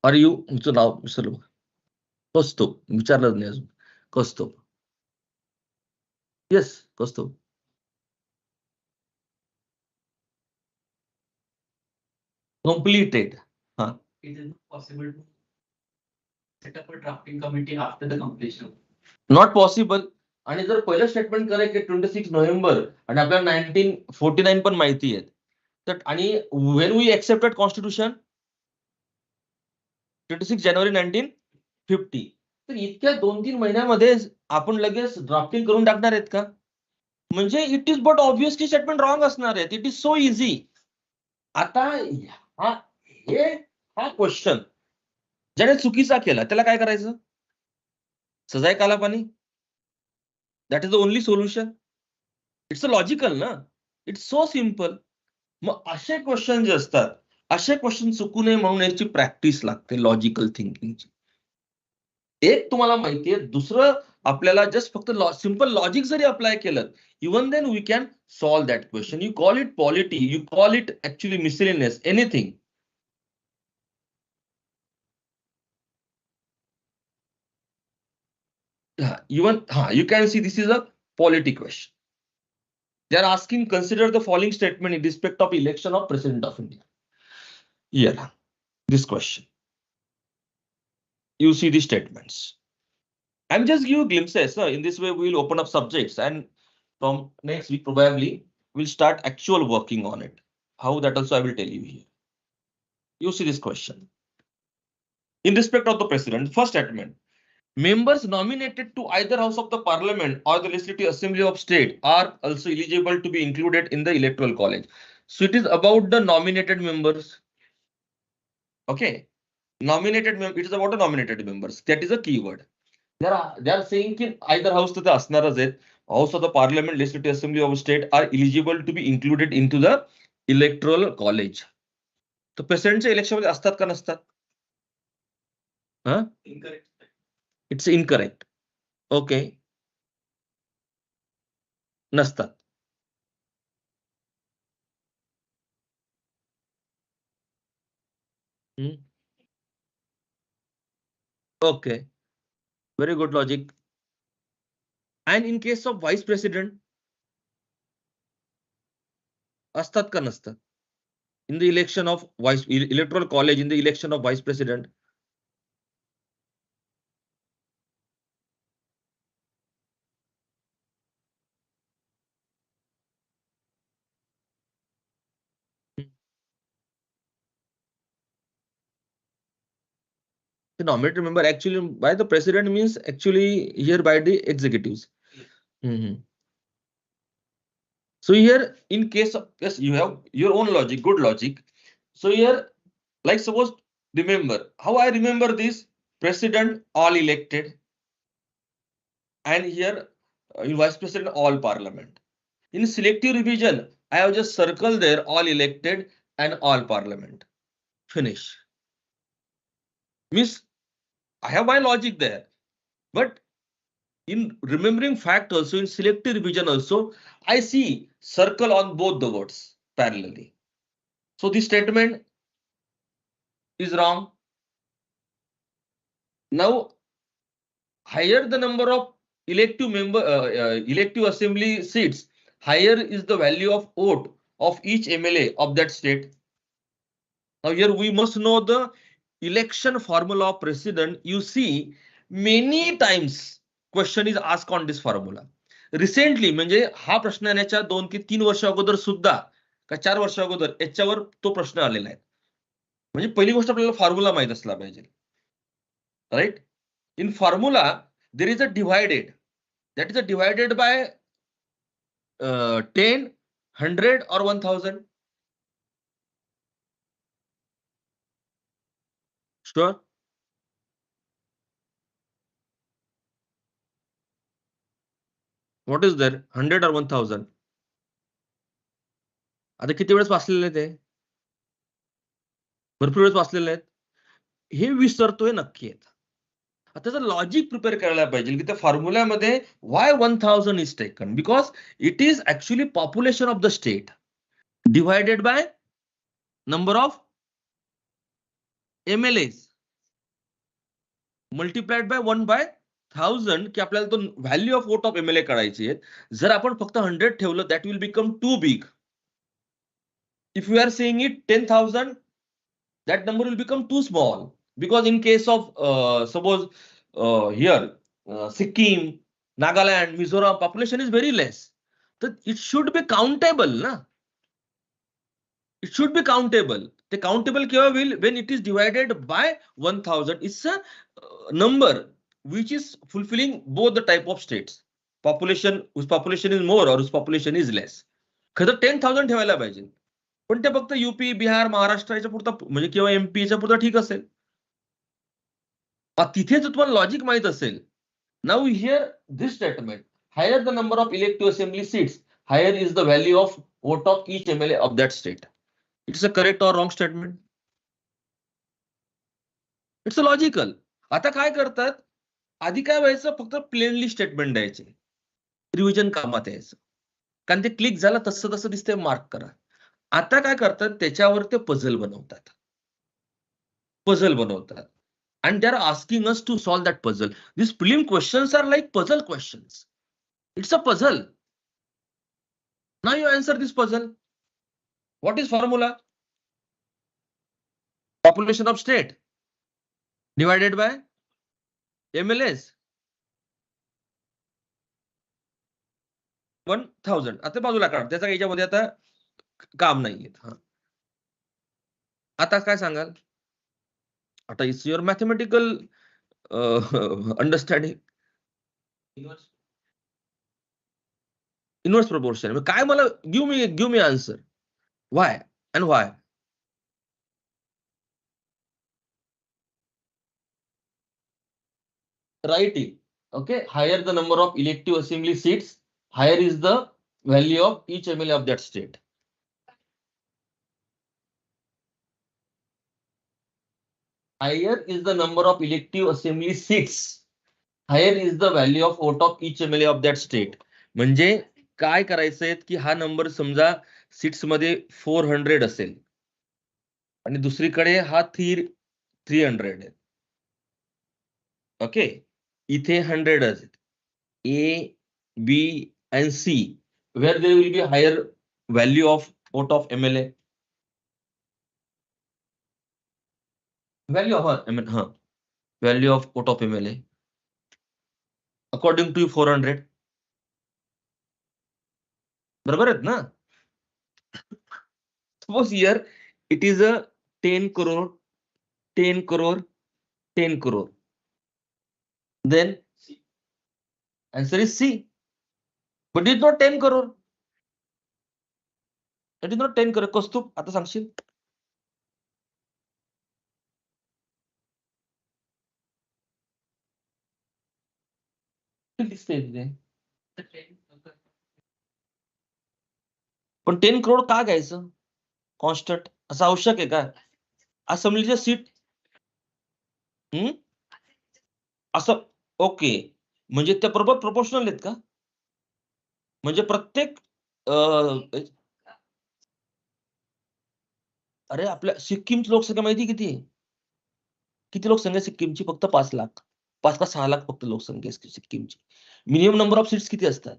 [SPEAKER 1] Are you now, Mr. Kosto? विचारलं नाही अजून. Kosto. Yes, Kosto. Completed.
[SPEAKER 2] It is not possible to set up a drafting committee after the completion.
[SPEAKER 1] Not possible. आणि जर पहिलं statement correct आहे 26 नोव्हेंबर आणि आपल्याला 1949 पण माहिती आहे. तर आणि when we accepted constitution 26 January 1950. तर इतक्या 2-3 महिन्यामध्ये आपण लगेच ड्राफ्टिंग करून टाकणार आहेत का? म्हणजे it is but obviously statement wrong असणार आहे. It is so easy. आता हा क्वेश्चन ज्याने चुकीचा केला त्याला काय करायचं? सजाय Kalapani. That is the only solution. It's a logical ना. It's so simple. मग असे क्वेश्चन जे असतात असे क्वेश्चन चुकू नये म्हणून याची प्रॅक्टिस लागते लॉजिकल थिंकिंगची. एक तुम्हाला माहितीये, दुसरं आपल्याला जस्ट फक्त सिंपल लॉजिक जरी अप्लाय केलं even then we can solve that question. You call it polity, you call it actually miscellaneous, anything. Even you can see this is a polity question. They are asking, consider the following statement in respect of election of President of India. Here, this question. You see the statements. I'm just giving glimpses. In this way, we will open up subjects, and from next week probably we'll start actual working on it. How, that also I will tell you here. You see this question. In respect of the President, first statement. Members nominated to either House of the Parliament or the Legislative Assembly of State are also eligible to be included in the Electoral College. So it is about the nominated members. Okay, it is about the nominated members. That is a keyword. They are saying that either House to the House of the Parliament, Legislative Assembly of State are eligible to be included into the Electoral College. So President's election मध्ये असतात का नसतात?
[SPEAKER 2] Incorrect.
[SPEAKER 1] It's incorrect. Okay. नसतात. Okay. Very good logic. And in case of Vice President, असतात का नसतात? In the election of Electoral College, in the election of Vice President. The nominated member actually by the president means actually here by the executives. So here in case of, yes, you have your own logic, good logic. So here, like suppose, remember how I remember this: president all elected, and here in vice president all parliament. In selective revision, I have just circled there all elected and all parliament. Finish. Means I have my logic there, but in remembering fact also, in selective revision also, I see circle on both the words parallelly. So this statement is wrong. Now, higher the number of elective assembly seats, higher is the value of vote of each MLA of that state. Now here we must know the election formula of president. You see many times question is asked on this formula. Recently म्हणजे हा प्रश्न येण्याच्या 2 की 3 वर्ष अगोदर सुद्धा का 4 वर्ष अगोदर याच्यावर तो प्रश्न आलेला आहे. म्हणजे पहिली गोष्ट आपल्याला फॉर्म्युला माहित असला पाहिजे. Right? In formula there is a divided, that is a divided by 10, 100 or 1000. Sure. What is there? 100 or 1000? आता किती वेळेस वाचलेले ते? भरपूर वेळेस वाचलेले आहेत. हे विसरतोय नक्की आहेत. आता त्याचं लॉजिक प्रिपेअर करायला पाहिजे की त्या फॉर्म्युल्यामध्ये why 1000 is taken, because it is actually population of the state divided by number of MLAs multiplied by 1/1000 की आपल्याला तो value of vote of MLA काढायची आहे. जर आपण फक्त 100 ठेवलं that will become too big. If we are saying it 10,000, that number will become too small, because in case of suppose here Sikkim, Nagaland, Mizoram population is very less, so it should be countable na. It should be countable. The countable केव्हा will when it is divided by 1000. It's a number which is fulfilling both the type of states, population whose population is more or whose population is less. खरं 10,000 ठेवायला पाहिजे, पण ते फक्त UP, Bihar, Maharashtra याच्या पुरता म्हणजे किंवा एमपी याच्या पुरता ठीक असेल. तिथे जर तुम्हाला लॉजिक माहित असेल. Now here this statement, higher the number of elective assembly seats, higher is the value of vote of each MLA of that state. It's a correct or wrong statement? It's a logical. आता काय करतात, आधी काय व्हायचं, फक्त plainly statement द्यायचे, revision कामात यायचं, कारण ते क्लिक झालं तसं तसं दिसतंय मार्क करा. आता काय करतात, त्याच्यावर ते पझल बनवतात. And they are asking us to solve that puzzle. These prelim questions are like puzzle questions. It's a puzzle. Now you answer this puzzle. What is formula? Population of state divided by MLAs 1000. आता बाजूला काढ, त्याचा याच्यामध्ये आता काम नाहीये. आता काय सांगाल? आता it's your mathematical understanding. Inverse proportion काय, मला give me answer. Why and why? Writing. Okay, higher the number of elective assembly seats, higher is the value of each MLA of that state. Higher is the number of elective assembly seats, higher is the value of vote of each MLA of that state. म्हणजे काय करायचंय की हा number समजा seats मध्ये 400 असेल आणि दुसरीकडे हा 300 आहे. ओके, इथे 100 आहेत. A, B and C, where there will be higher value of vote of MLA. Value of value of vote of MLA according to 400. बरोबर आहेत ना? Suppose here it is a 10 crore, 10 crore, 10 crore. Then answer is C. But it is not 10 crore. It is not 10 crore. कौस्तुभ आता सांगशील? पण 10 crore का घ्यायचं constant? असं आवश्यक आहे का? असेंब्लीच्या सीट असं ओके, म्हणजे त्या बरोबर प्रोपोर्शनल आहेत का? म्हणजे प्रत्येक अरे आपल्या सिक्कीम लोकसंख्या माहिती किती आहे? किती लोकसंख्या आहे सिक्कीमची? फक्त 5 लाख. 5 का 6 लाख फक्त लोकसंख्या आहे सिक्कीमची. मिनिमम नंबर ऑफ सीट्स किती असतात?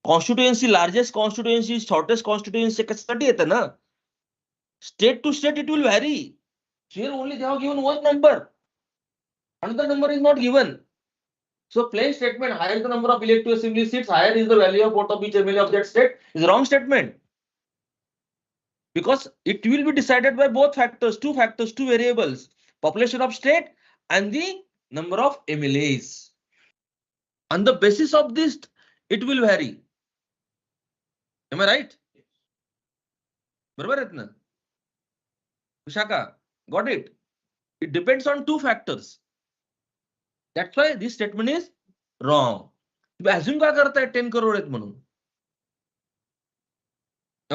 [SPEAKER 1] Constituency, largest constituency, shortest constituency कशासाठी येतं ना? State to state it will vary. Here only they have given one number. Another number is not given. So plain statement, higher the number of elective assembly seats, higher is the value of vote of each MLA of that state, is a wrong statement. Because it will be decided by both factors, two variables, population of state and the number of MLAs. On the basis of this, it will vary. Am I right? Barabar Vishaka, got it? It depends on two factors. That's why this statement is wrong. Assume का करताय 10 crore आहेत म्हणून?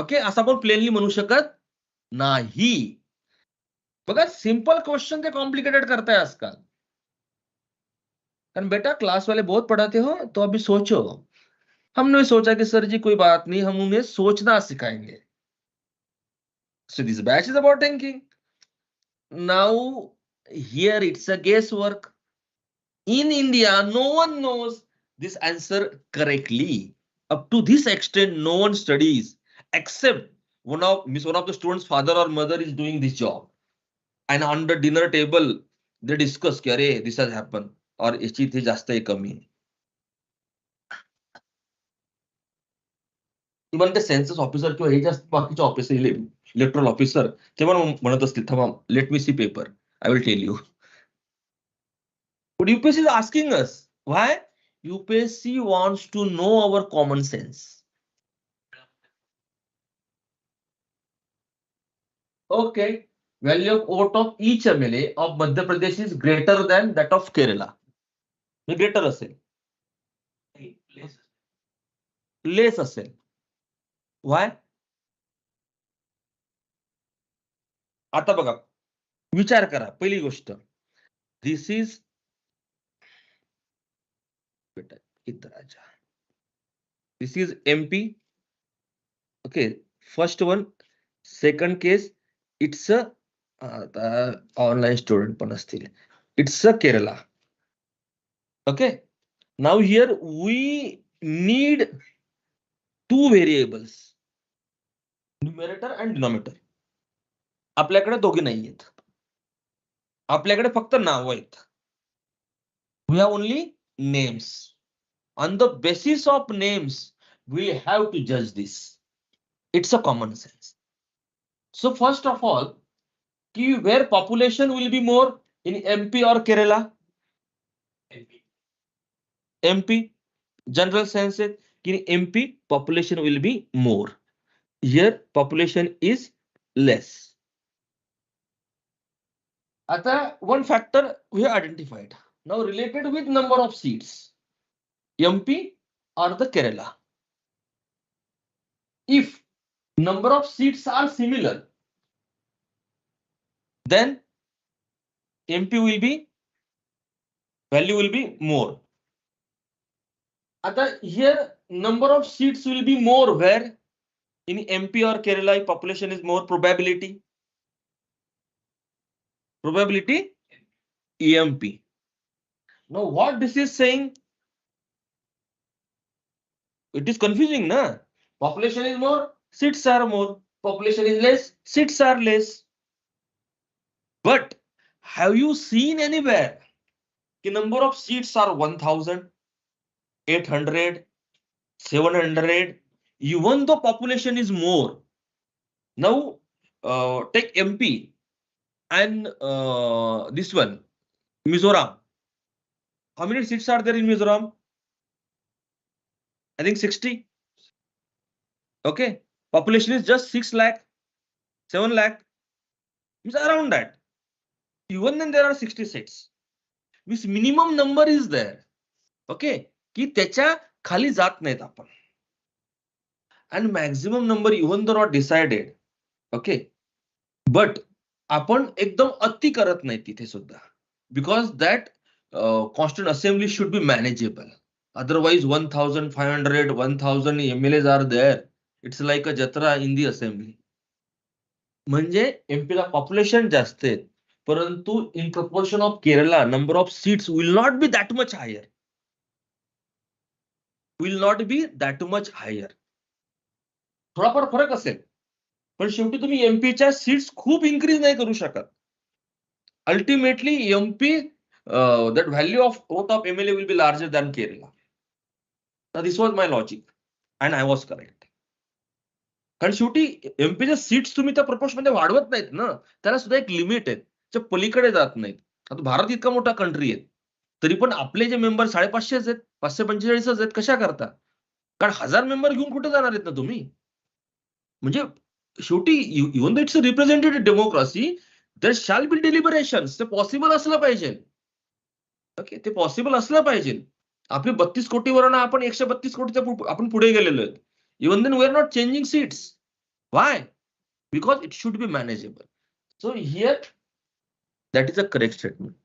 [SPEAKER 1] Okay, असं आपण plainly म्हणू शकत नाही. बघा, सिंपल क्वेश्चन ते कॉम्प्लिकेटेड करताय आजकाल. कारण बेटा क्लास वाले बहुत पढ़ाते हो तो अभी सोचो. हमने सोचा कि सर जी कोई बात नहीं, हम उन्हें सोचना सिखाएंगे. So this batch is about thinking. Now here it's a guesswork. In India, no one knows this answer correctly. Up to this extent, no one studies except one of the students' father or mother is doing this job. And on the dinner table, they discuss, "Kya this has happened," or "Ichi the jasta hai kami." Even the census officer किंवा हे जास्त बाकीचे officer, erectile officer ते पण म्हणत असतील, "थांबा, let me see paper. I will tell you." But UPSC is asking us. Why? UPSC wants to know our common sense. Okay. Value of vote of each MLA of Madhya Pradesh is greater than that of Kerala. Greater असेल. Less असेल. Why? आता बघा, विचार करा. पहिली गोष्ट, this is this is MP. Okay, first one. Second case, it's a online student पण असतील. It's a Kerala. Okay, now here we need two variables, numerator and denominator. आपल्याकडे दोघे नाही आहेत. आपल्याकडे फक्त नाव आहेत. We have only names. On the basis of names, we have to judge this. It's a common sense. So first of all, where population will be more, in MP or Kerala? MP. General sense is in MP population will be more. Here population is less. One factor we have identified. Now related with number of seats, MP or the Kerala. If number of seats are similar, then MP will be, value will be more. Here number of seats will be more where in MP or Kerala population is more, probability EMP. Now what this is saying, it is confusing, na? Population is more, seats are more. Population is less, seats are less. But have you seen anywhere the number of seats are 1,000, 800, 700, even though population is more? Now take MP and this one, Mizoram. How many seats are there in Mizoram? I think 60. Okay, population is just 6 lakh, 7 lakh. Means around that. Even then there are 60 seats. Means minimum number is there. Okay, की त्याच्या खाली जात नाहीत आपण. And maximum number even though not decided. Okay, but आपण एकदम अति करत नाही तिथे सुद्धा. Because that Constituent Assembly should be manageable. Otherwise 1,500, 1,000 MLAs are there. It's like a jatra in the assembly. म्हणजे एमपीला पॉप्युलेशन जास्त आहे, परंतु in proportion of Kerala number of seats will not be that much higher. Will not be that much higher. थोडाफार फरक असेल, पण शेवटी तुम्ही एमपीच्या सीट्स खूप इन्क्रीज नाही करू शकत. Ultimately MP that value of vote of MLA will be larger than Kerala. Now this was my logic and I was correct. कारण शेवटी एमपीच्या सीट्स तुम्ही त्या प्रपोर्शन मध्ये वाढवत नाहीत ना, त्याला सुद्धा एक लिमिट आहे, त्या पलीकडे जात नाहीत. आता भारत इतका मोठा कंट्री आहे, तरी पण आपले जे मेंबर 550 आहेत, 545 आहेत, कशा करता? कारण 1000 मेंबर घेऊन कुठे जाणार आहेत ना तुम्ही? म्हणजे शेवटी even it's a representative democracy, there shall be deliberations. ते पॉसिबल असलं पाहिजे. ओके, ते पॉसिबल असलं पाहिजे. आपली 32 कोटीवरून आपण 132 कोटीच्या आपण पुढे गेलेलो आहेत. Even then we are not changing seats. Why? Because it should be manageable. So here, that is a correct statement.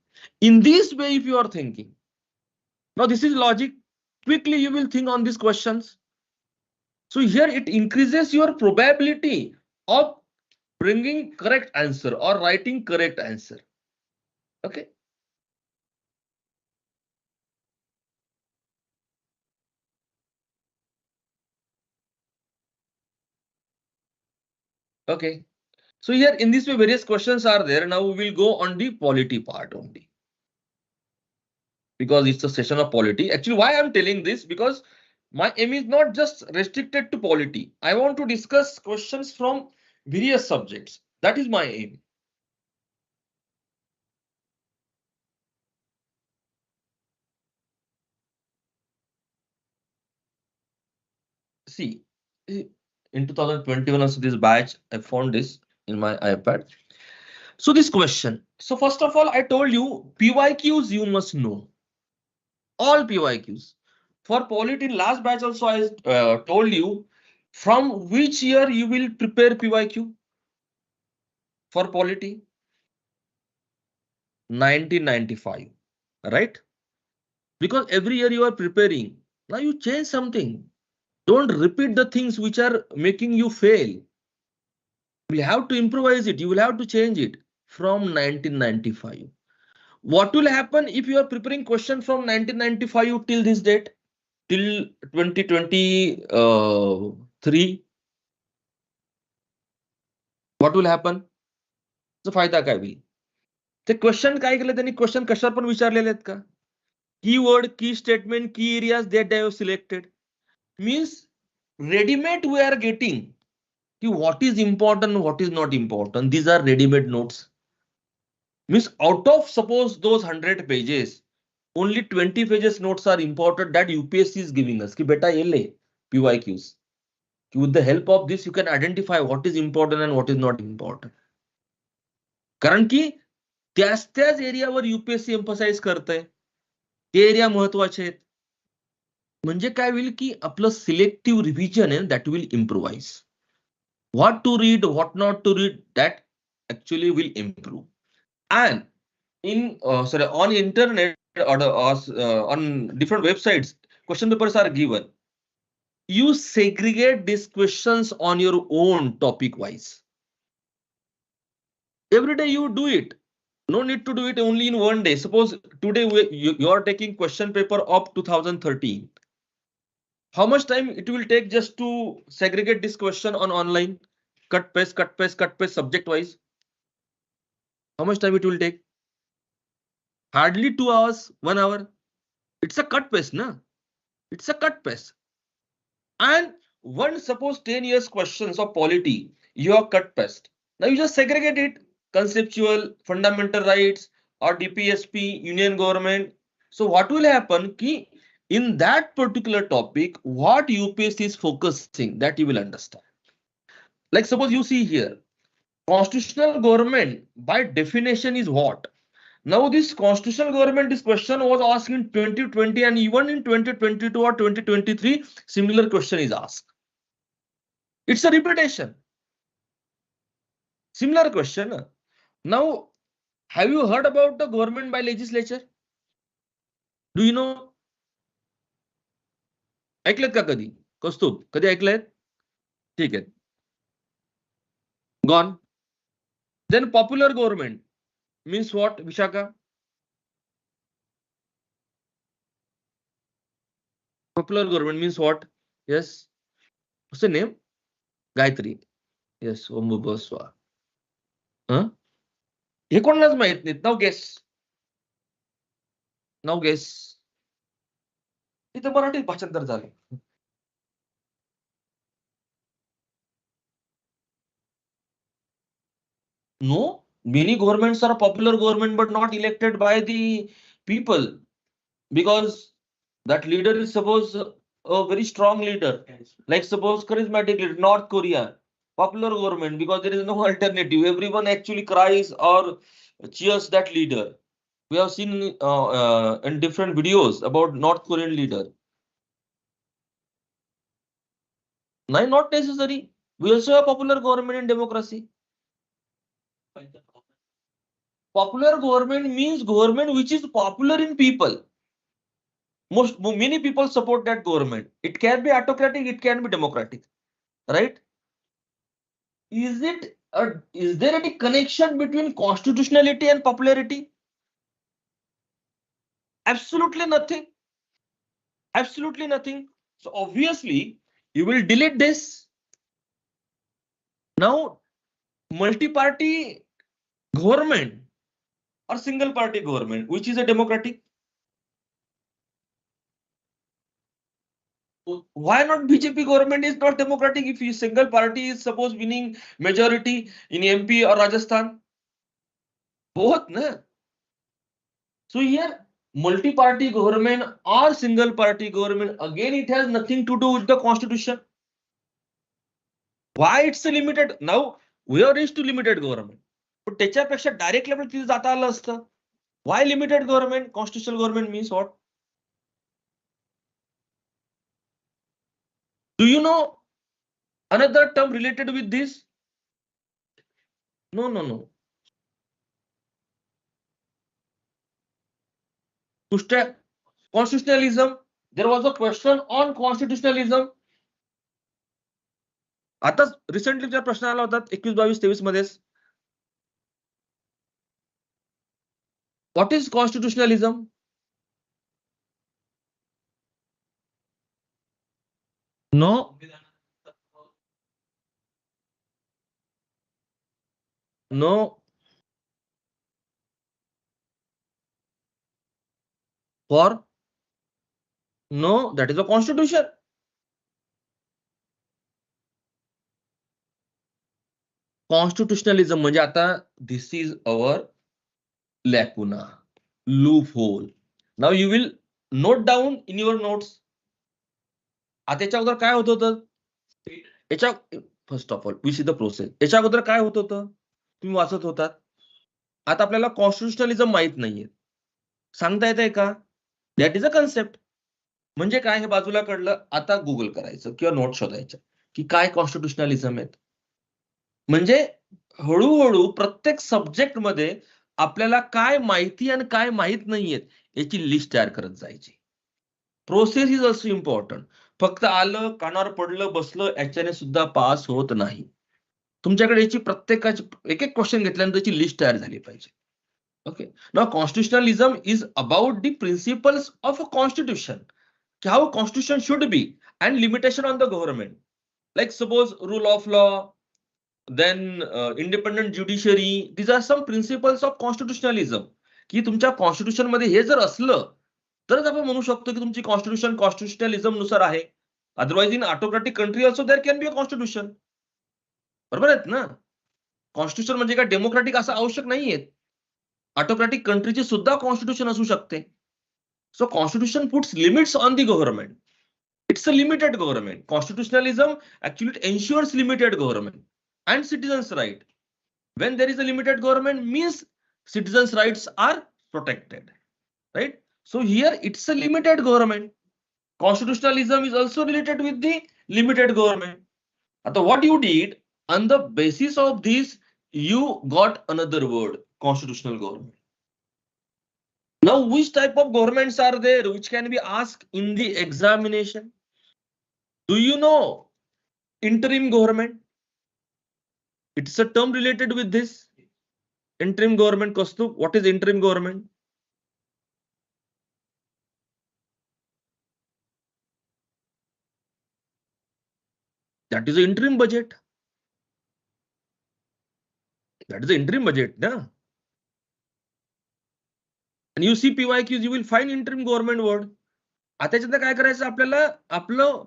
[SPEAKER 1] In this way, if you are thinking, now this is logic. Quickly, you will think on these questions. So here, it increases your probability of bringing correct answer or writing correct answer. Okay. Okay. So here, in this way, various questions are there. Now we will go on the polity part only, because it's a session of polity. Actually, why I'm telling this? Because my aim is not just restricted to polity. I want to discuss questions from various subjects. That is my aim. See, in 2021, also this batch, I found this in my iPad. So this question. So first of all, I told you PYQs you must know. All PYQs. For polity in last batch also I told you from which year you will prepare PYQ for polity. 1995, right? Because every year you are preparing. Now you change something. Don't repeat the things which are making you fail. You will have to improvise it. You will have to change it from 1995. What will happen if you are preparing question from 1995 till this date, till 2023? What will happen? So फायदा काय होईल? ते question काय केलं त्यांनी? Question कशावर पण विचारलेले आहेत का? Keyword, key statement, key areas that they have selected. Means ready-made we are getting. What is important, what is not important. These are ready-made notes. Means out of suppose those 100 pages, only 20 pages notes are important that UPSC is giving us. Ki beta ye le PYQs. With the help of this, you can identify what is important and what is not important. कारण की त्याच एरियावर UPSC emphasise करतंय. ते area महत्वाचे आहेत. म्हणजे काय होईल की आपलं सिलेक्टिव्ह रिव्हिजन आहे that will improvise. What to read, what not to read, that actually will improve. And in on internet or on different websites, question papers are given. You segregate these questions on your own topic wise. Every day you do it. No need to do it only in one day. Suppose today you are taking question paper of 2013. How much time it will take just to segregate this question on online? Cut paste, cut paste, cut paste subject wise. How much time it will take? Hardly 2 hours, 1 hour. It's a cut paste, na? It's a cut paste. And one suppose 10 years questions of polity, you have cut paste. Now you just segregate it. Conceptual, fundamental rights, or DPSP, union government. So what will happen? Ki in that particular topic, what UPSC is focusing, that you will understand. Like suppose you see here, constitutional government by definition is what? Now this constitutional government, this question was asked in 2020 and even in 2022 or 2023, similar question is asked. It's a repetition. Similar question. Now, have you heard about the government by legislature? Do you know? ऐकलेत का कधी? कौस्तुभ, कधी ऐकलेत? ठीक आहे. Gone. Then popular government means what, Vishaka? Popular government means what? Yes. What's the name? Gayatri. Yes, Ombubaswa. Huh? हे कोणालाच माहित नाहीत. नाव guess. नाव guess. इथं मराठी भाषांतर झालं. No, many governments are popular government but not elected by the people, because that leader is suppose a very strong leader, like suppose charismatic leader, North Korea, popular government because there is no alternative. Everyone actually cries or cheers that leader. We have seen in different videos about North Korean leader. No, not necessary. We also have popular government in democracy. Popular government means government which is popular in people. Many people support that government. It can be autocratic, it can be democratic, right? Is there any connection between constitutionality and popularity? Absolutely nothing. Absolutely nothing. So obviously you will delete this. Now, multi-party government or single party government, which is a democratic? Why not BJP government is not democratic if a single party is suppose winning majority in MP or Rajasthan? Both, na? So here, multi-party government or single party government, again it has nothing to do with the constitution. Why it's a limited? Now we are reached to limited government. But त्याच्यापेक्षा direct level तिथे जाता आलं असतं. Why limited government? Constitutional government means what? Do you know another term related with this? No. Constitutionalism. There was a question on constitutionalism. आता recently ज्या प्रश्न आला होता 21, 22, 23 मध्येच. What is constitutionalism? No. No. For? No, that is a constitution. Constitutionalism म्हणजे आता this is our lacuna, loophole. Now you will note down in your notes. आता याच्या अगोदर काय होत होतं? याच्या first of all we see the process. याच्या अगोदर काय होत होतं? तुम्ही वाचत होतात. आता आपल्याला कॉन्स्टिट्युशनलिझम माहित नाहीये. सांगता येतंय का? That is a concept. म्हणजे काय, हे बाजूला काढलं. आता गुगल करायचं किंवा नोट शोधायच्या की काय कॉन्स्टिट्युशनलिझम आहेत. म्हणजे हळूहळू प्रत्येक सब्जेक्ट मध्ये आपल्याला काय माहिती आणि काय माहित नाहीये याची लिस्ट तयार करत जायची. Process is also important. फक्त आलं, कानावर पडलं, बसलं याच्याने सुद्धा पास होत नाही. तुमच्याकडे याची प्रत्येकाची एक एक क्वेश्चन घेतल्यानंतर त्याची लिस्ट तयार झाली पाहिजे. Okay. Now constitutionalism is about the principles of a constitution, how constitution should be, and limitation on the government, like suppose rule of law, then independent judiciary. These are some principles of constitutionalism. की तुमच्या constitution मध्ये हे जर असलं तरच आपण म्हणू शकतो की तुमची कॉन्स्टिट्यूशन कॉन्स्टिट्युशनलिझम नुसार आहे. Otherwise in autocratic country also there can be a constitution. बरोबर आहेत ना? कॉन्स्टिट्यूशन म्हणजे काय डेमोक्रेटिक असं आवश्यक नाहीये. ऑटोक्रेटिक कंट्रीची सुद्धा कॉन्स्टिट्यूशन असू शकते. So constitution puts limits on the government. It's a limited government. Constitutionalism actually ensures limited government and citizens' right. When there is a limited government means citizens' rights are protected, right? So here it's a limited government. Constitutionalism is also related with the limited government. Now what you did, on the basis of this, you got another word, constitutional government. Now, which type of governments are there which can be asked in the examination? Do you know interim government? It's a term related with this. Interim government, Kaustubh, what is interim government? That is the interim budget. That is the interim budget, na? And you see PYQs, you will find interim government word. आता याच्यात काय करायचं आपल्याला, आपलं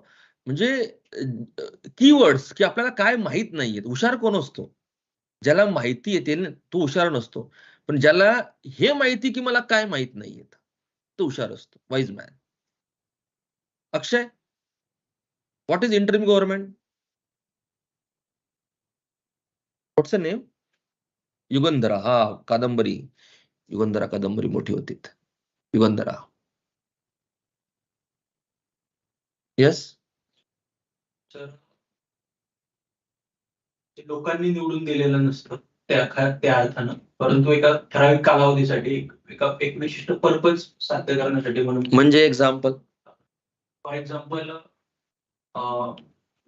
[SPEAKER 1] म्हणजे keywords की आपल्याला काय माहित नाहीये. हुशार कोण असतो? ज्याला माहिती येते तो हुशार नसतो, पण ज्याला हे माहिती की मला काय माहित नाहीये तो हुशार असतो, wise man. Akshay, what is interim government? What's the name? Yugandhara. हा, कादंबरी. युगंधरा कादंबरी मोठी होती. युगंधरा. येस
[SPEAKER 2] सर, लोकांनी निवडून दिलेलं नसतं त्या अर्थानं, परंतु एका ठराविक कालावधीसाठी एक विशिष्ट पर्पज साध्य करण्यासाठी म्हणून.
[SPEAKER 1] म्हणजे एक्झाम्पल?
[SPEAKER 2] फॉर एक्झाम्पल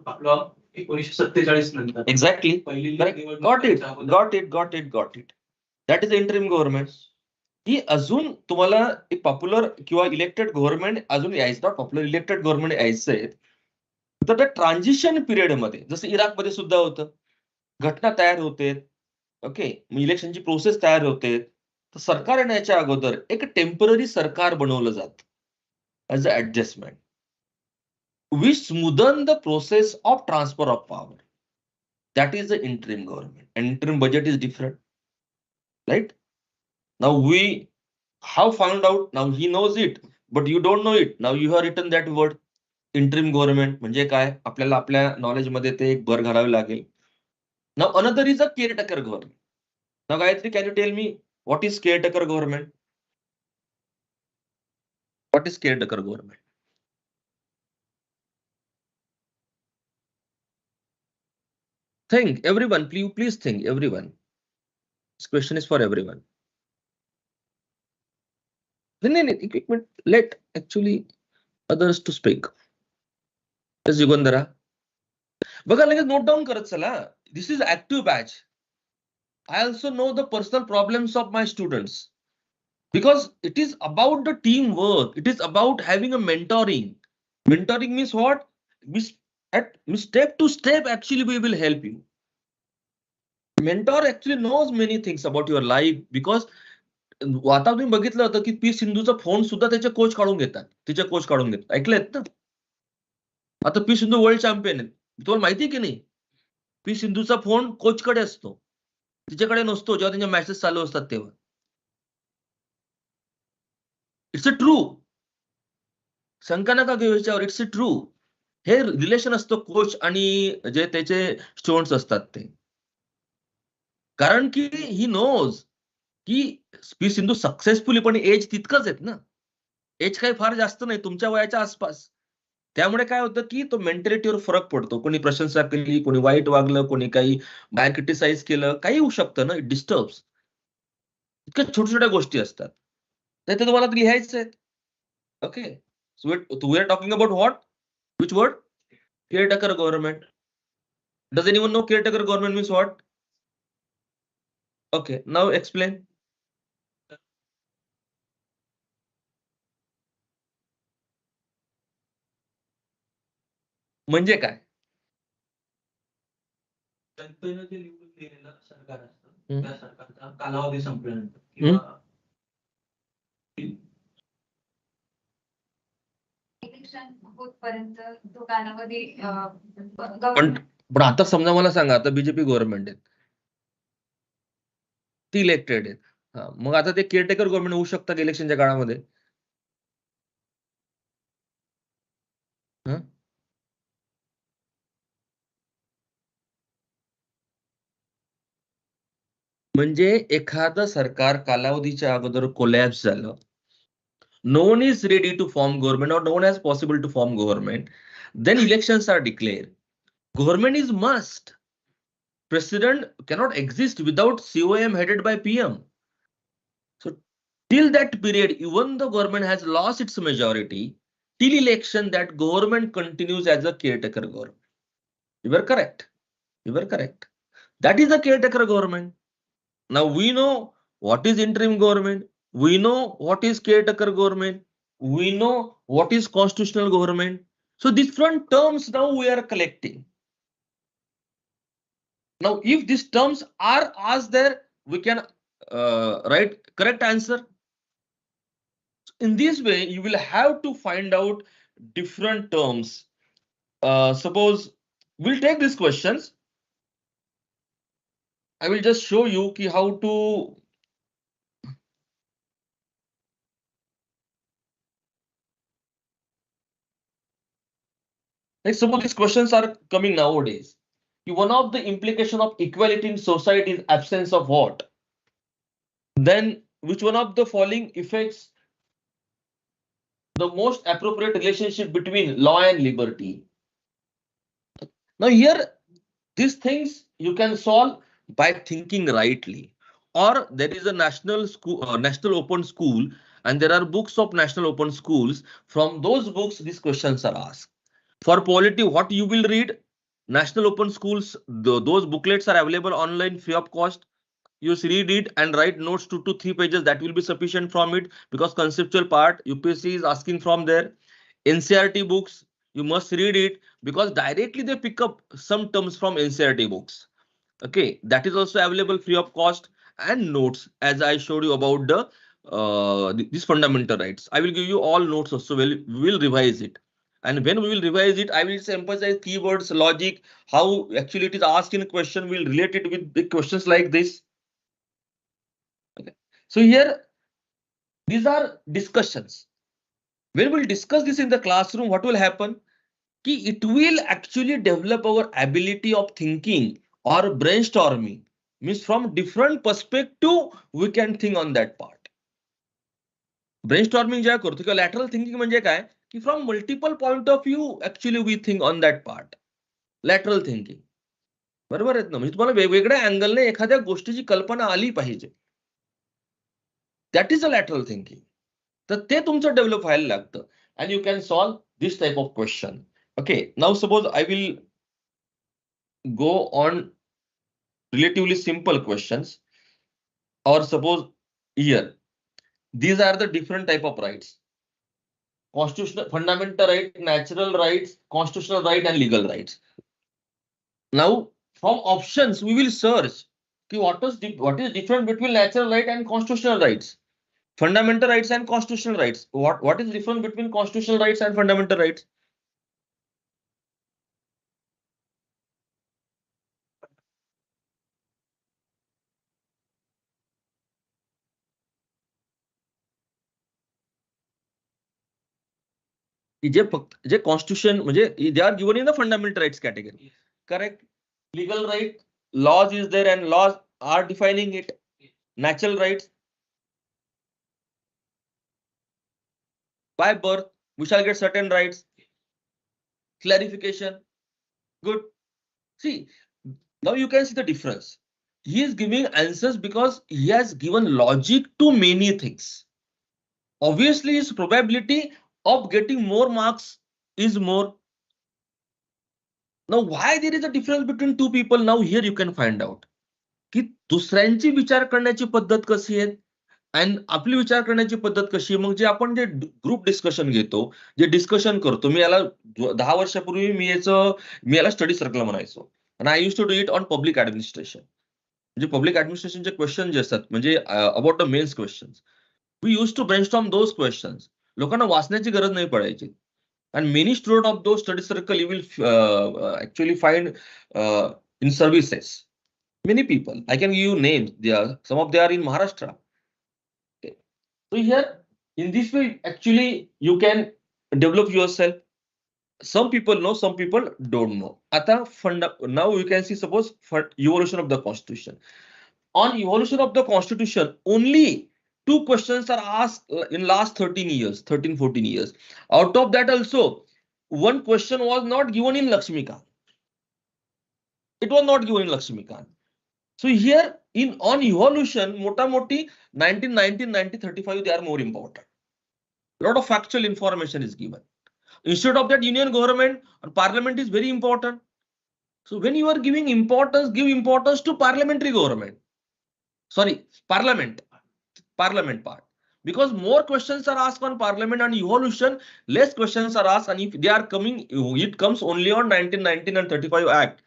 [SPEAKER 2] आपलं 1947 नंतर.
[SPEAKER 1] एक्झॅक्टली.
[SPEAKER 2] पहिली
[SPEAKER 1] got it. That is interim government. ही अजून तुम्हाला एक पॉप्युलर किंवा इलेक्टेड गव्हर्नमेंट अजून यायचं, पॉप्युलर इलेक्टेड गव्हर्नमेंट यायचंय. तर त्या ट्रान्झिशन पिरियड मध्ये जसं इराकमध्ये सुद्धा होतं, घटना तयार होते, ओके, इलेक्शनची प्रोसेस तयार होते, तर सरकार येण्याच्या अगोदर एक टेम्पररी सरकार बनवलं जातं as a adjustment, which smoothen the process of transfer of power. That is the interim government. And interim budget is different, right? Now we have found out, now he knows it, but you don't know it. Now you have written that word, interim government. म्हणजे काय, आपल्याला आपल्या knowledge मध्ये ते एक भर घालावी लागेल. Now another is a caretaker government. Now Gayatri, can you tell me what is caretaker government? What is caretaker government? Think, everyone, please think, everyone. This question is for everyone. No, quick minute. Let actually others to speak. Yes, Yugandhara. बघा, लगेच note down करत चला. This is active batch. I also know the personal problems of my students, because it is about the teamwork. It is about having a mentoring. Mentoring means what? Step to step, actually, we will help you. Mentor actually knows many things about your life, because आता तुम्ही बघितलं होतं की P सिंधूचा phone सुद्धा त्याचे coach काढून घेतात, तिचे कोच काढून घेतात. ऐकलेत ना? आता पी सिंधू वर्ल्ड चॅम्पियन आहे, तुम्हाला माहिती की नाही? पी सिंधूचा फोन कोचकडे असतो, तिच्याकडे नसतो जेव्हा त्यांच्या मॅचेस चालू असतात तेव्हा. It's a true. शंका नका घेऊ याच्यावर, इट्स अ ट्रू. हे रिलेशन असतं कोच आणि जे त्याचे स्टुडंट्स असतात ते. कारण की ही नोज की पी सिंधू सक्सेसफुली, पण एज तितकंच आहेत ना, एज काही फार जास्त नाही, तुमच्या वयाच्या आसपास. त्यामुळे काय होतं की तो मेंटॅलिटीवर फरक पडतो. कोणी प्रशंसा केली, कोणी वाईट वागलं, कोणी काही बाहेर क्रिटिसाइज केलं, काही होऊ शकतं ना, इट डिस्टर्ब्स. इतक्या छोट्या छोट्या गोष्टी असतात, तर ते तुम्हाला लिहायचं आहे. Okay, so we are talking about what, which word? Caretaker government. Does anyone know caretaker government means what? Okay, now explain. म्हणजे काय?
[SPEAKER 2] जनतेने जे निवडून दिलेलं सरकार असतं, त्या सरकारचा कालावधी संपल्यानंतर किंवा
[SPEAKER 3] इलेक्शन होतपर्यंत तो कालावधी
[SPEAKER 1] पण आता समजा मला सांगा, आता बीजेपी गव्हर्नमेंट आहे, ती इलेक्टेड आहेत, मग आता ते केअरटेकर गव्हर्नमेंट होऊ शकतात इलेक्शनच्या काळामध्ये? म्हणजे एखादं सरकार कालावधीच्या अगोदर कोलॅप्स झालं, no one is ready to form government or no one is possible to form government, then elections are declared. Government is must. President cannot exist without COM headed by PM. So till that period, even the government has lost its majority, till election that government continues as a caretaker government. You were correct. That is a caretaker government. Now we know what is interim government. We know what is caretaker government. We know what is constitutional government. So different terms now we are collecting. Now, if these terms are asked there, we can write correct answer. In this way, you will have to find out different terms. Suppose we'll take these questions. I will just show you how to. Like suppose these questions are coming nowadays. One of the implication of equality in society is absence of what? Then which one of the following affects the most appropriate relationship between law and liberty? Now here, these things you can solve by thinking rightly. Or there is a national school, national open school, and there are books of national open schools. From those books, these questions are asked. For polity, what you will read? National open schools, those booklets are available online free of cost. You read it and write notes 2 to 3 pages. That will be sufficient from it, because conceptual part UPSC is asking from there. NCERT books, you must read it, because directly they pick up some terms from NCERT books. Okay, that is also available free of cost. And notes, as I showed you about the these fundamental rights. I will give you all notes also. We will revise it. And when we will revise it, I will just emphasize keywords, logic, how actually it is asked in a question. We'll relate it with the questions like this. Okay. So here, these are discussions. When we'll discuss this in the classroom, what will happen? It will actually develop our ability of thinking or brainstorming. Means from different perspective, we can think on that part. Brainstorming जेव्हा करतो किंवा lateral thinking म्हणजे काय की from multiple point of view actually we think on that part. Lateral thinking. बरोबर आहेत ना? म्हणजे तुम्हाला वेगवेगळ्या अँगलने एखाद्या गोष्टीची कल्पना आली पाहिजे. That is a lateral thinking. तर ते तुमचं डेव्हलप व्हायला लागतं. And you can solve this type of question. Okay, now suppose I will go on relatively simple questions. Or suppose here, these are the different type of rights. Constitutional, fundamental right, natural rights, constitutional right, and legal rights. Now, from options, we will search what is different between natural right and constitutional rights, fundamental rights and constitutional rights. What is different between constitutional rights and fundamental rights? J constitution म्हणजे they are given in the fundamental rights category. Correct? Legal right, laws is there and laws are defining it. Natural rights, by birth, we shall get certain rights. Clarification. Good. See, now you can see the difference. He is giving answers because he has given logic to many things. Obviously, his probability of getting more marks is more. Now, why there is a difference between two people? Now, here you can find out. की दुसऱ्यांची विचार करण्याची पद्धत कशी आहे आणि आपली विचार करण्याची पद्धत कशी आहे. मग जे आपण जे ग्रुप डिस्कशन घेतो, जे डिस्कशन करतो, मी याला 10 वर्षापूर्वी मी याला स्टडी सर्कल म्हणायचो. आणि I use to do it on public administration. म्हणजे पब्लिक ऍडमिनिस्ट्रेशनचे क्वेश्चन जे असतात म्हणजे about the mains questions, we use to brainstorm those questions. लोकांना वाचण्याची गरज नाही पडायची. And many students of those study circle you will actually find in services. Many people, I can give you names. Some of them are in Maharashtra. Okay. So here, in this way, actually, you can develop yourself. Some people know, some people don't know. Now you can see, suppose for evolution of the constitution. On evolution of the constitution, only 2 questions are asked in last 13-14 years. Out of that also, one question was not given in Lakshmikant. It was not given in Lakshmikant. So here on evolution, mota moti 1919, 1935, they are more important. A lot of factual information is given. Instead of that, union government or parliament is very important. So when you are giving importance, give importance to parliamentary government. Sorry, parliament part. Because more questions are asked on parliament and evolution, less questions are asked, and if they are coming, it comes only on 1919 and 35 Act.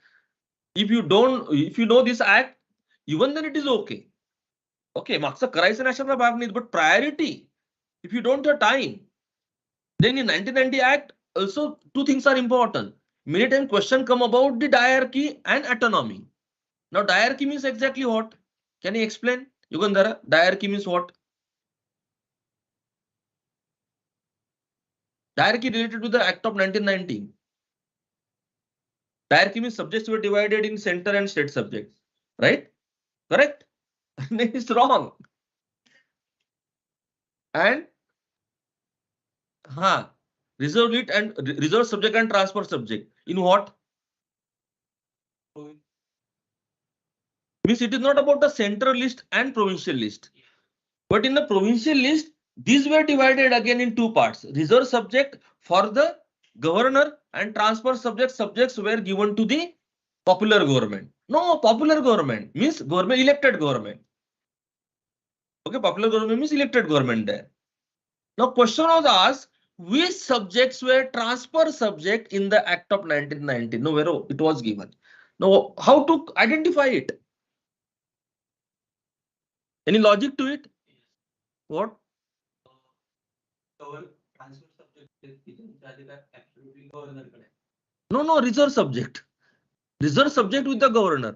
[SPEAKER 1] If you know this act, even then it is okay. Okay, मागचं करायचं नाशाचा भाग नाही, but priority. If you don't have time, then in 1990 Act, also two things are important. Many times question come about the diarchy and autonomy. Now diarchy means exactly what? Can you explain? Yugandhara, diarchy means what? Diarchy related to the Act of 1919. Diarchy means subjects were divided in center and state subjects, right? Correct? It's wrong. And reserve lit and reserve subject and transfer subject. In what? Means it is not about the central list and provincial list. But in the provincial list, these were divided again in two parts. Reserve subject for the governor and transfer subjects were given to the popular government. No, popular government means government, elected government. Okay, popular government means elected government there. Now question was asked, which subjects were transfer subject in the Act of 1919? No, where it was given. Now, how to identify it? Any logic to it? What?
[SPEAKER 2] Transfer subject absolutely governor.
[SPEAKER 1] No, reserve subject. Reserve subject with the governor.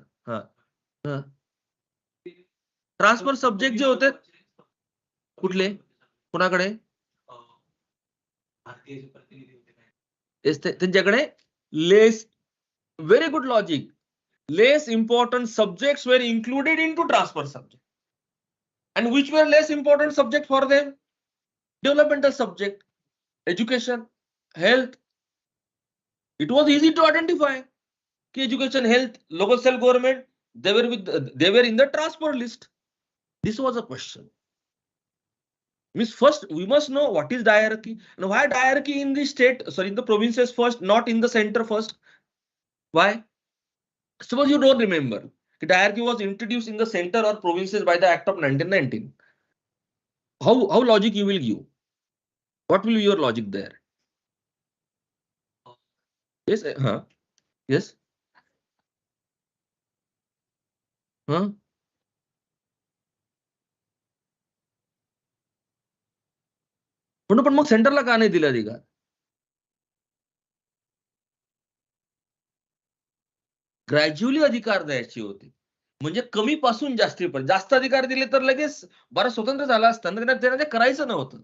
[SPEAKER 1] Transfer subject जे होते कुठले कोणाकडे त्यांच्याकडे less very good logic. Less important subjects were included into transfer subject. And which were less important subject for them? Developmental subject, education, health. It was easy to identify. Education, health, local self-government, they were in the transfer list. This was a question. Means first we must know what is diarchy and why diarchy in the state, sorry, in the provinces first, not in the center first. Why? Suppose you don't remember, diarchy was introduced in the center or provinces by the Act of 1919. How logic you will give? What will be your logic there? Yes, yes. पण मग सेंटरला का नाही दिला अधिकार? Gradually अधिकार द्यायचे होते, म्हणजे कमी पासून जास्त अधिकार दिले तर लगेच बरं स्वतंत्र झाला असता, त्यांना ते करायचं नव्हतं.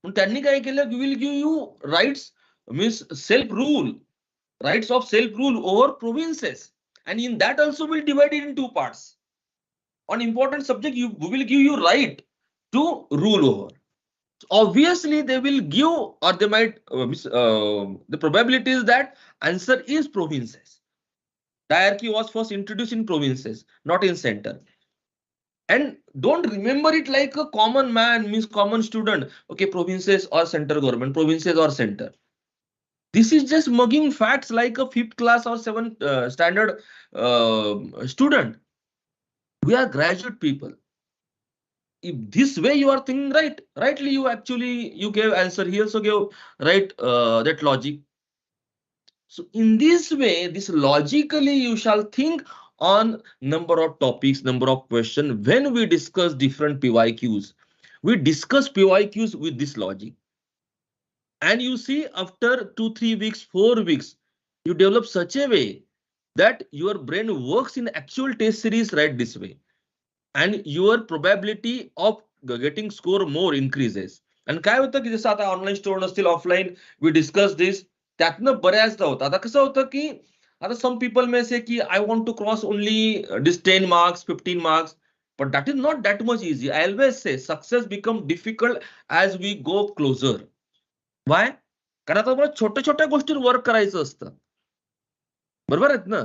[SPEAKER 1] पण त्यांनी काय केलं, we will give you rights means self rule, rights of self rule over provinces, and in that also will divide it in two parts. On important subject, we will give you right to rule over. Obviously they will give, or they might the probability is that answer is provinces. Diarchy was first introduced in provinces, not in center. And don't remember it like a common man means common student. Okay, provinces or center government, provinces or center. This is just mugging facts like a 5th class or 7th standard student. We are graduate people. If this way you are thinking rightly, you gave answer. He also gave right that logic. So in this way, this logically you shall think on number of topics, number of questions. When we discuss different PYQs, we discuss PYQs with this logic. And you see, after 2, 3 weeks, 4 weeks, you develop such a way that your brain works in actual test series right this way. And your probability of getting score more increases. And काय होतं की जसं आता online store नसतील, offline we discuss this, त्यातनं बऱ्याचदा होतं. आता कसं होतं की आता सम पीपल मे से की I want to cross only this 10 marks, 15 marks, but that is not that much easy. I always say success become difficult as we go closer. Why? कारण आता मला छोट्या छोट्या गोष्टींवर वर्क करायचं असतं, बरोबर आहेत ना.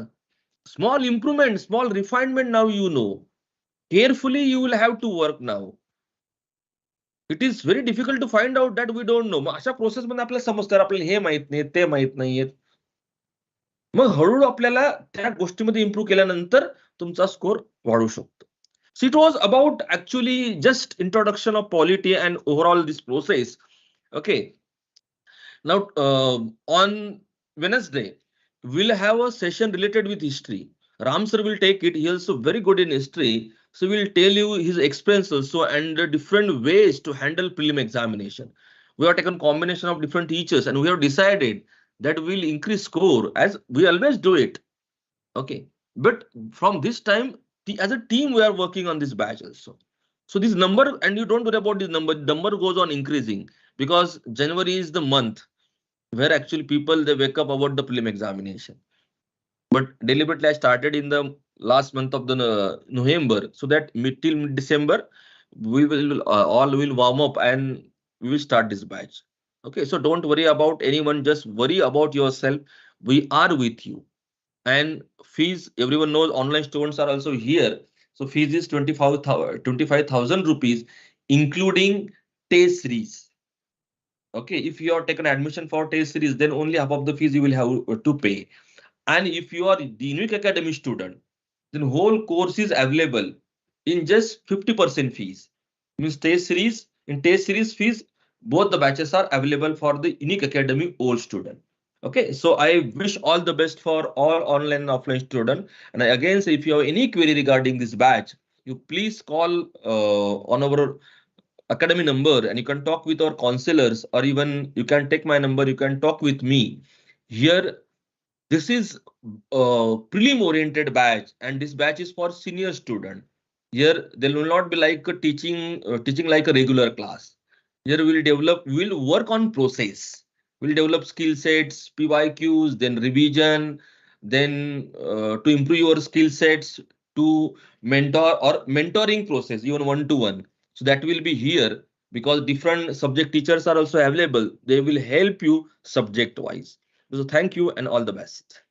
[SPEAKER 1] Small improvement, small refinement, now you know. Carefully you will have to work now. It is very difficult to find out that we don't know. मग अशा प्रोसेस मध्ये आपल्याला समजतं आपल्याला हे माहित नाही, ते माहित नाहीये. मग हळूहळू आपल्याला त्या गोष्टीमध्ये इम्प्रूव्ह केल्यानंतर तुमचा स्कोर वाढू शकतो. So it was about actually just introduction of polity and overall this process. Okay. Now, on Wednesday, we'll have a session related with history. Ram sir will take it. He also very good in history. So we'll tell you his experience also and the different ways to handle prelim examination. We have taken combination of different teachers and we have decided that we'll increase score as we always do it. Okay. But from this time, as a team, we are working on this batch also. So this number, and you don't worry about this number goes on increasing because January is the month where actually people they wake up about the prelim examination. But deliberately I started in the last month of the November, so that till mid December we will all will warm up and we will start this batch. Okay, so don't worry about anyone, just worry about yourself. We are with you. And fees, everyone knows online students are also here. So fees is 25,000 rupees, including test series. Okay, if you are taken admission for test series, then only half of the fees you will have to pay. And if you are the unique academy student, then whole course is available in just 50% fees. Means test series, in test series fees, both the batches are available for the unique academy old student. Okay, so I wish all the best for all online and offline student. And again, say if you have any query regarding this batch, you please call on our academy number and you can talk with our counselors, or even you can take my number, you can talk with me. Here, this is a prelim oriented batch and this batch is for senior student. Here there will not be like a teaching like a regular class. Here we'll work on process. We'll develop skill sets, PYQs, then revision, then to improve your skill sets, to mentor or mentoring process, even one-to-one. So that will be here because different subject teachers are also available. They will help you subject wise. So thank you and all the best.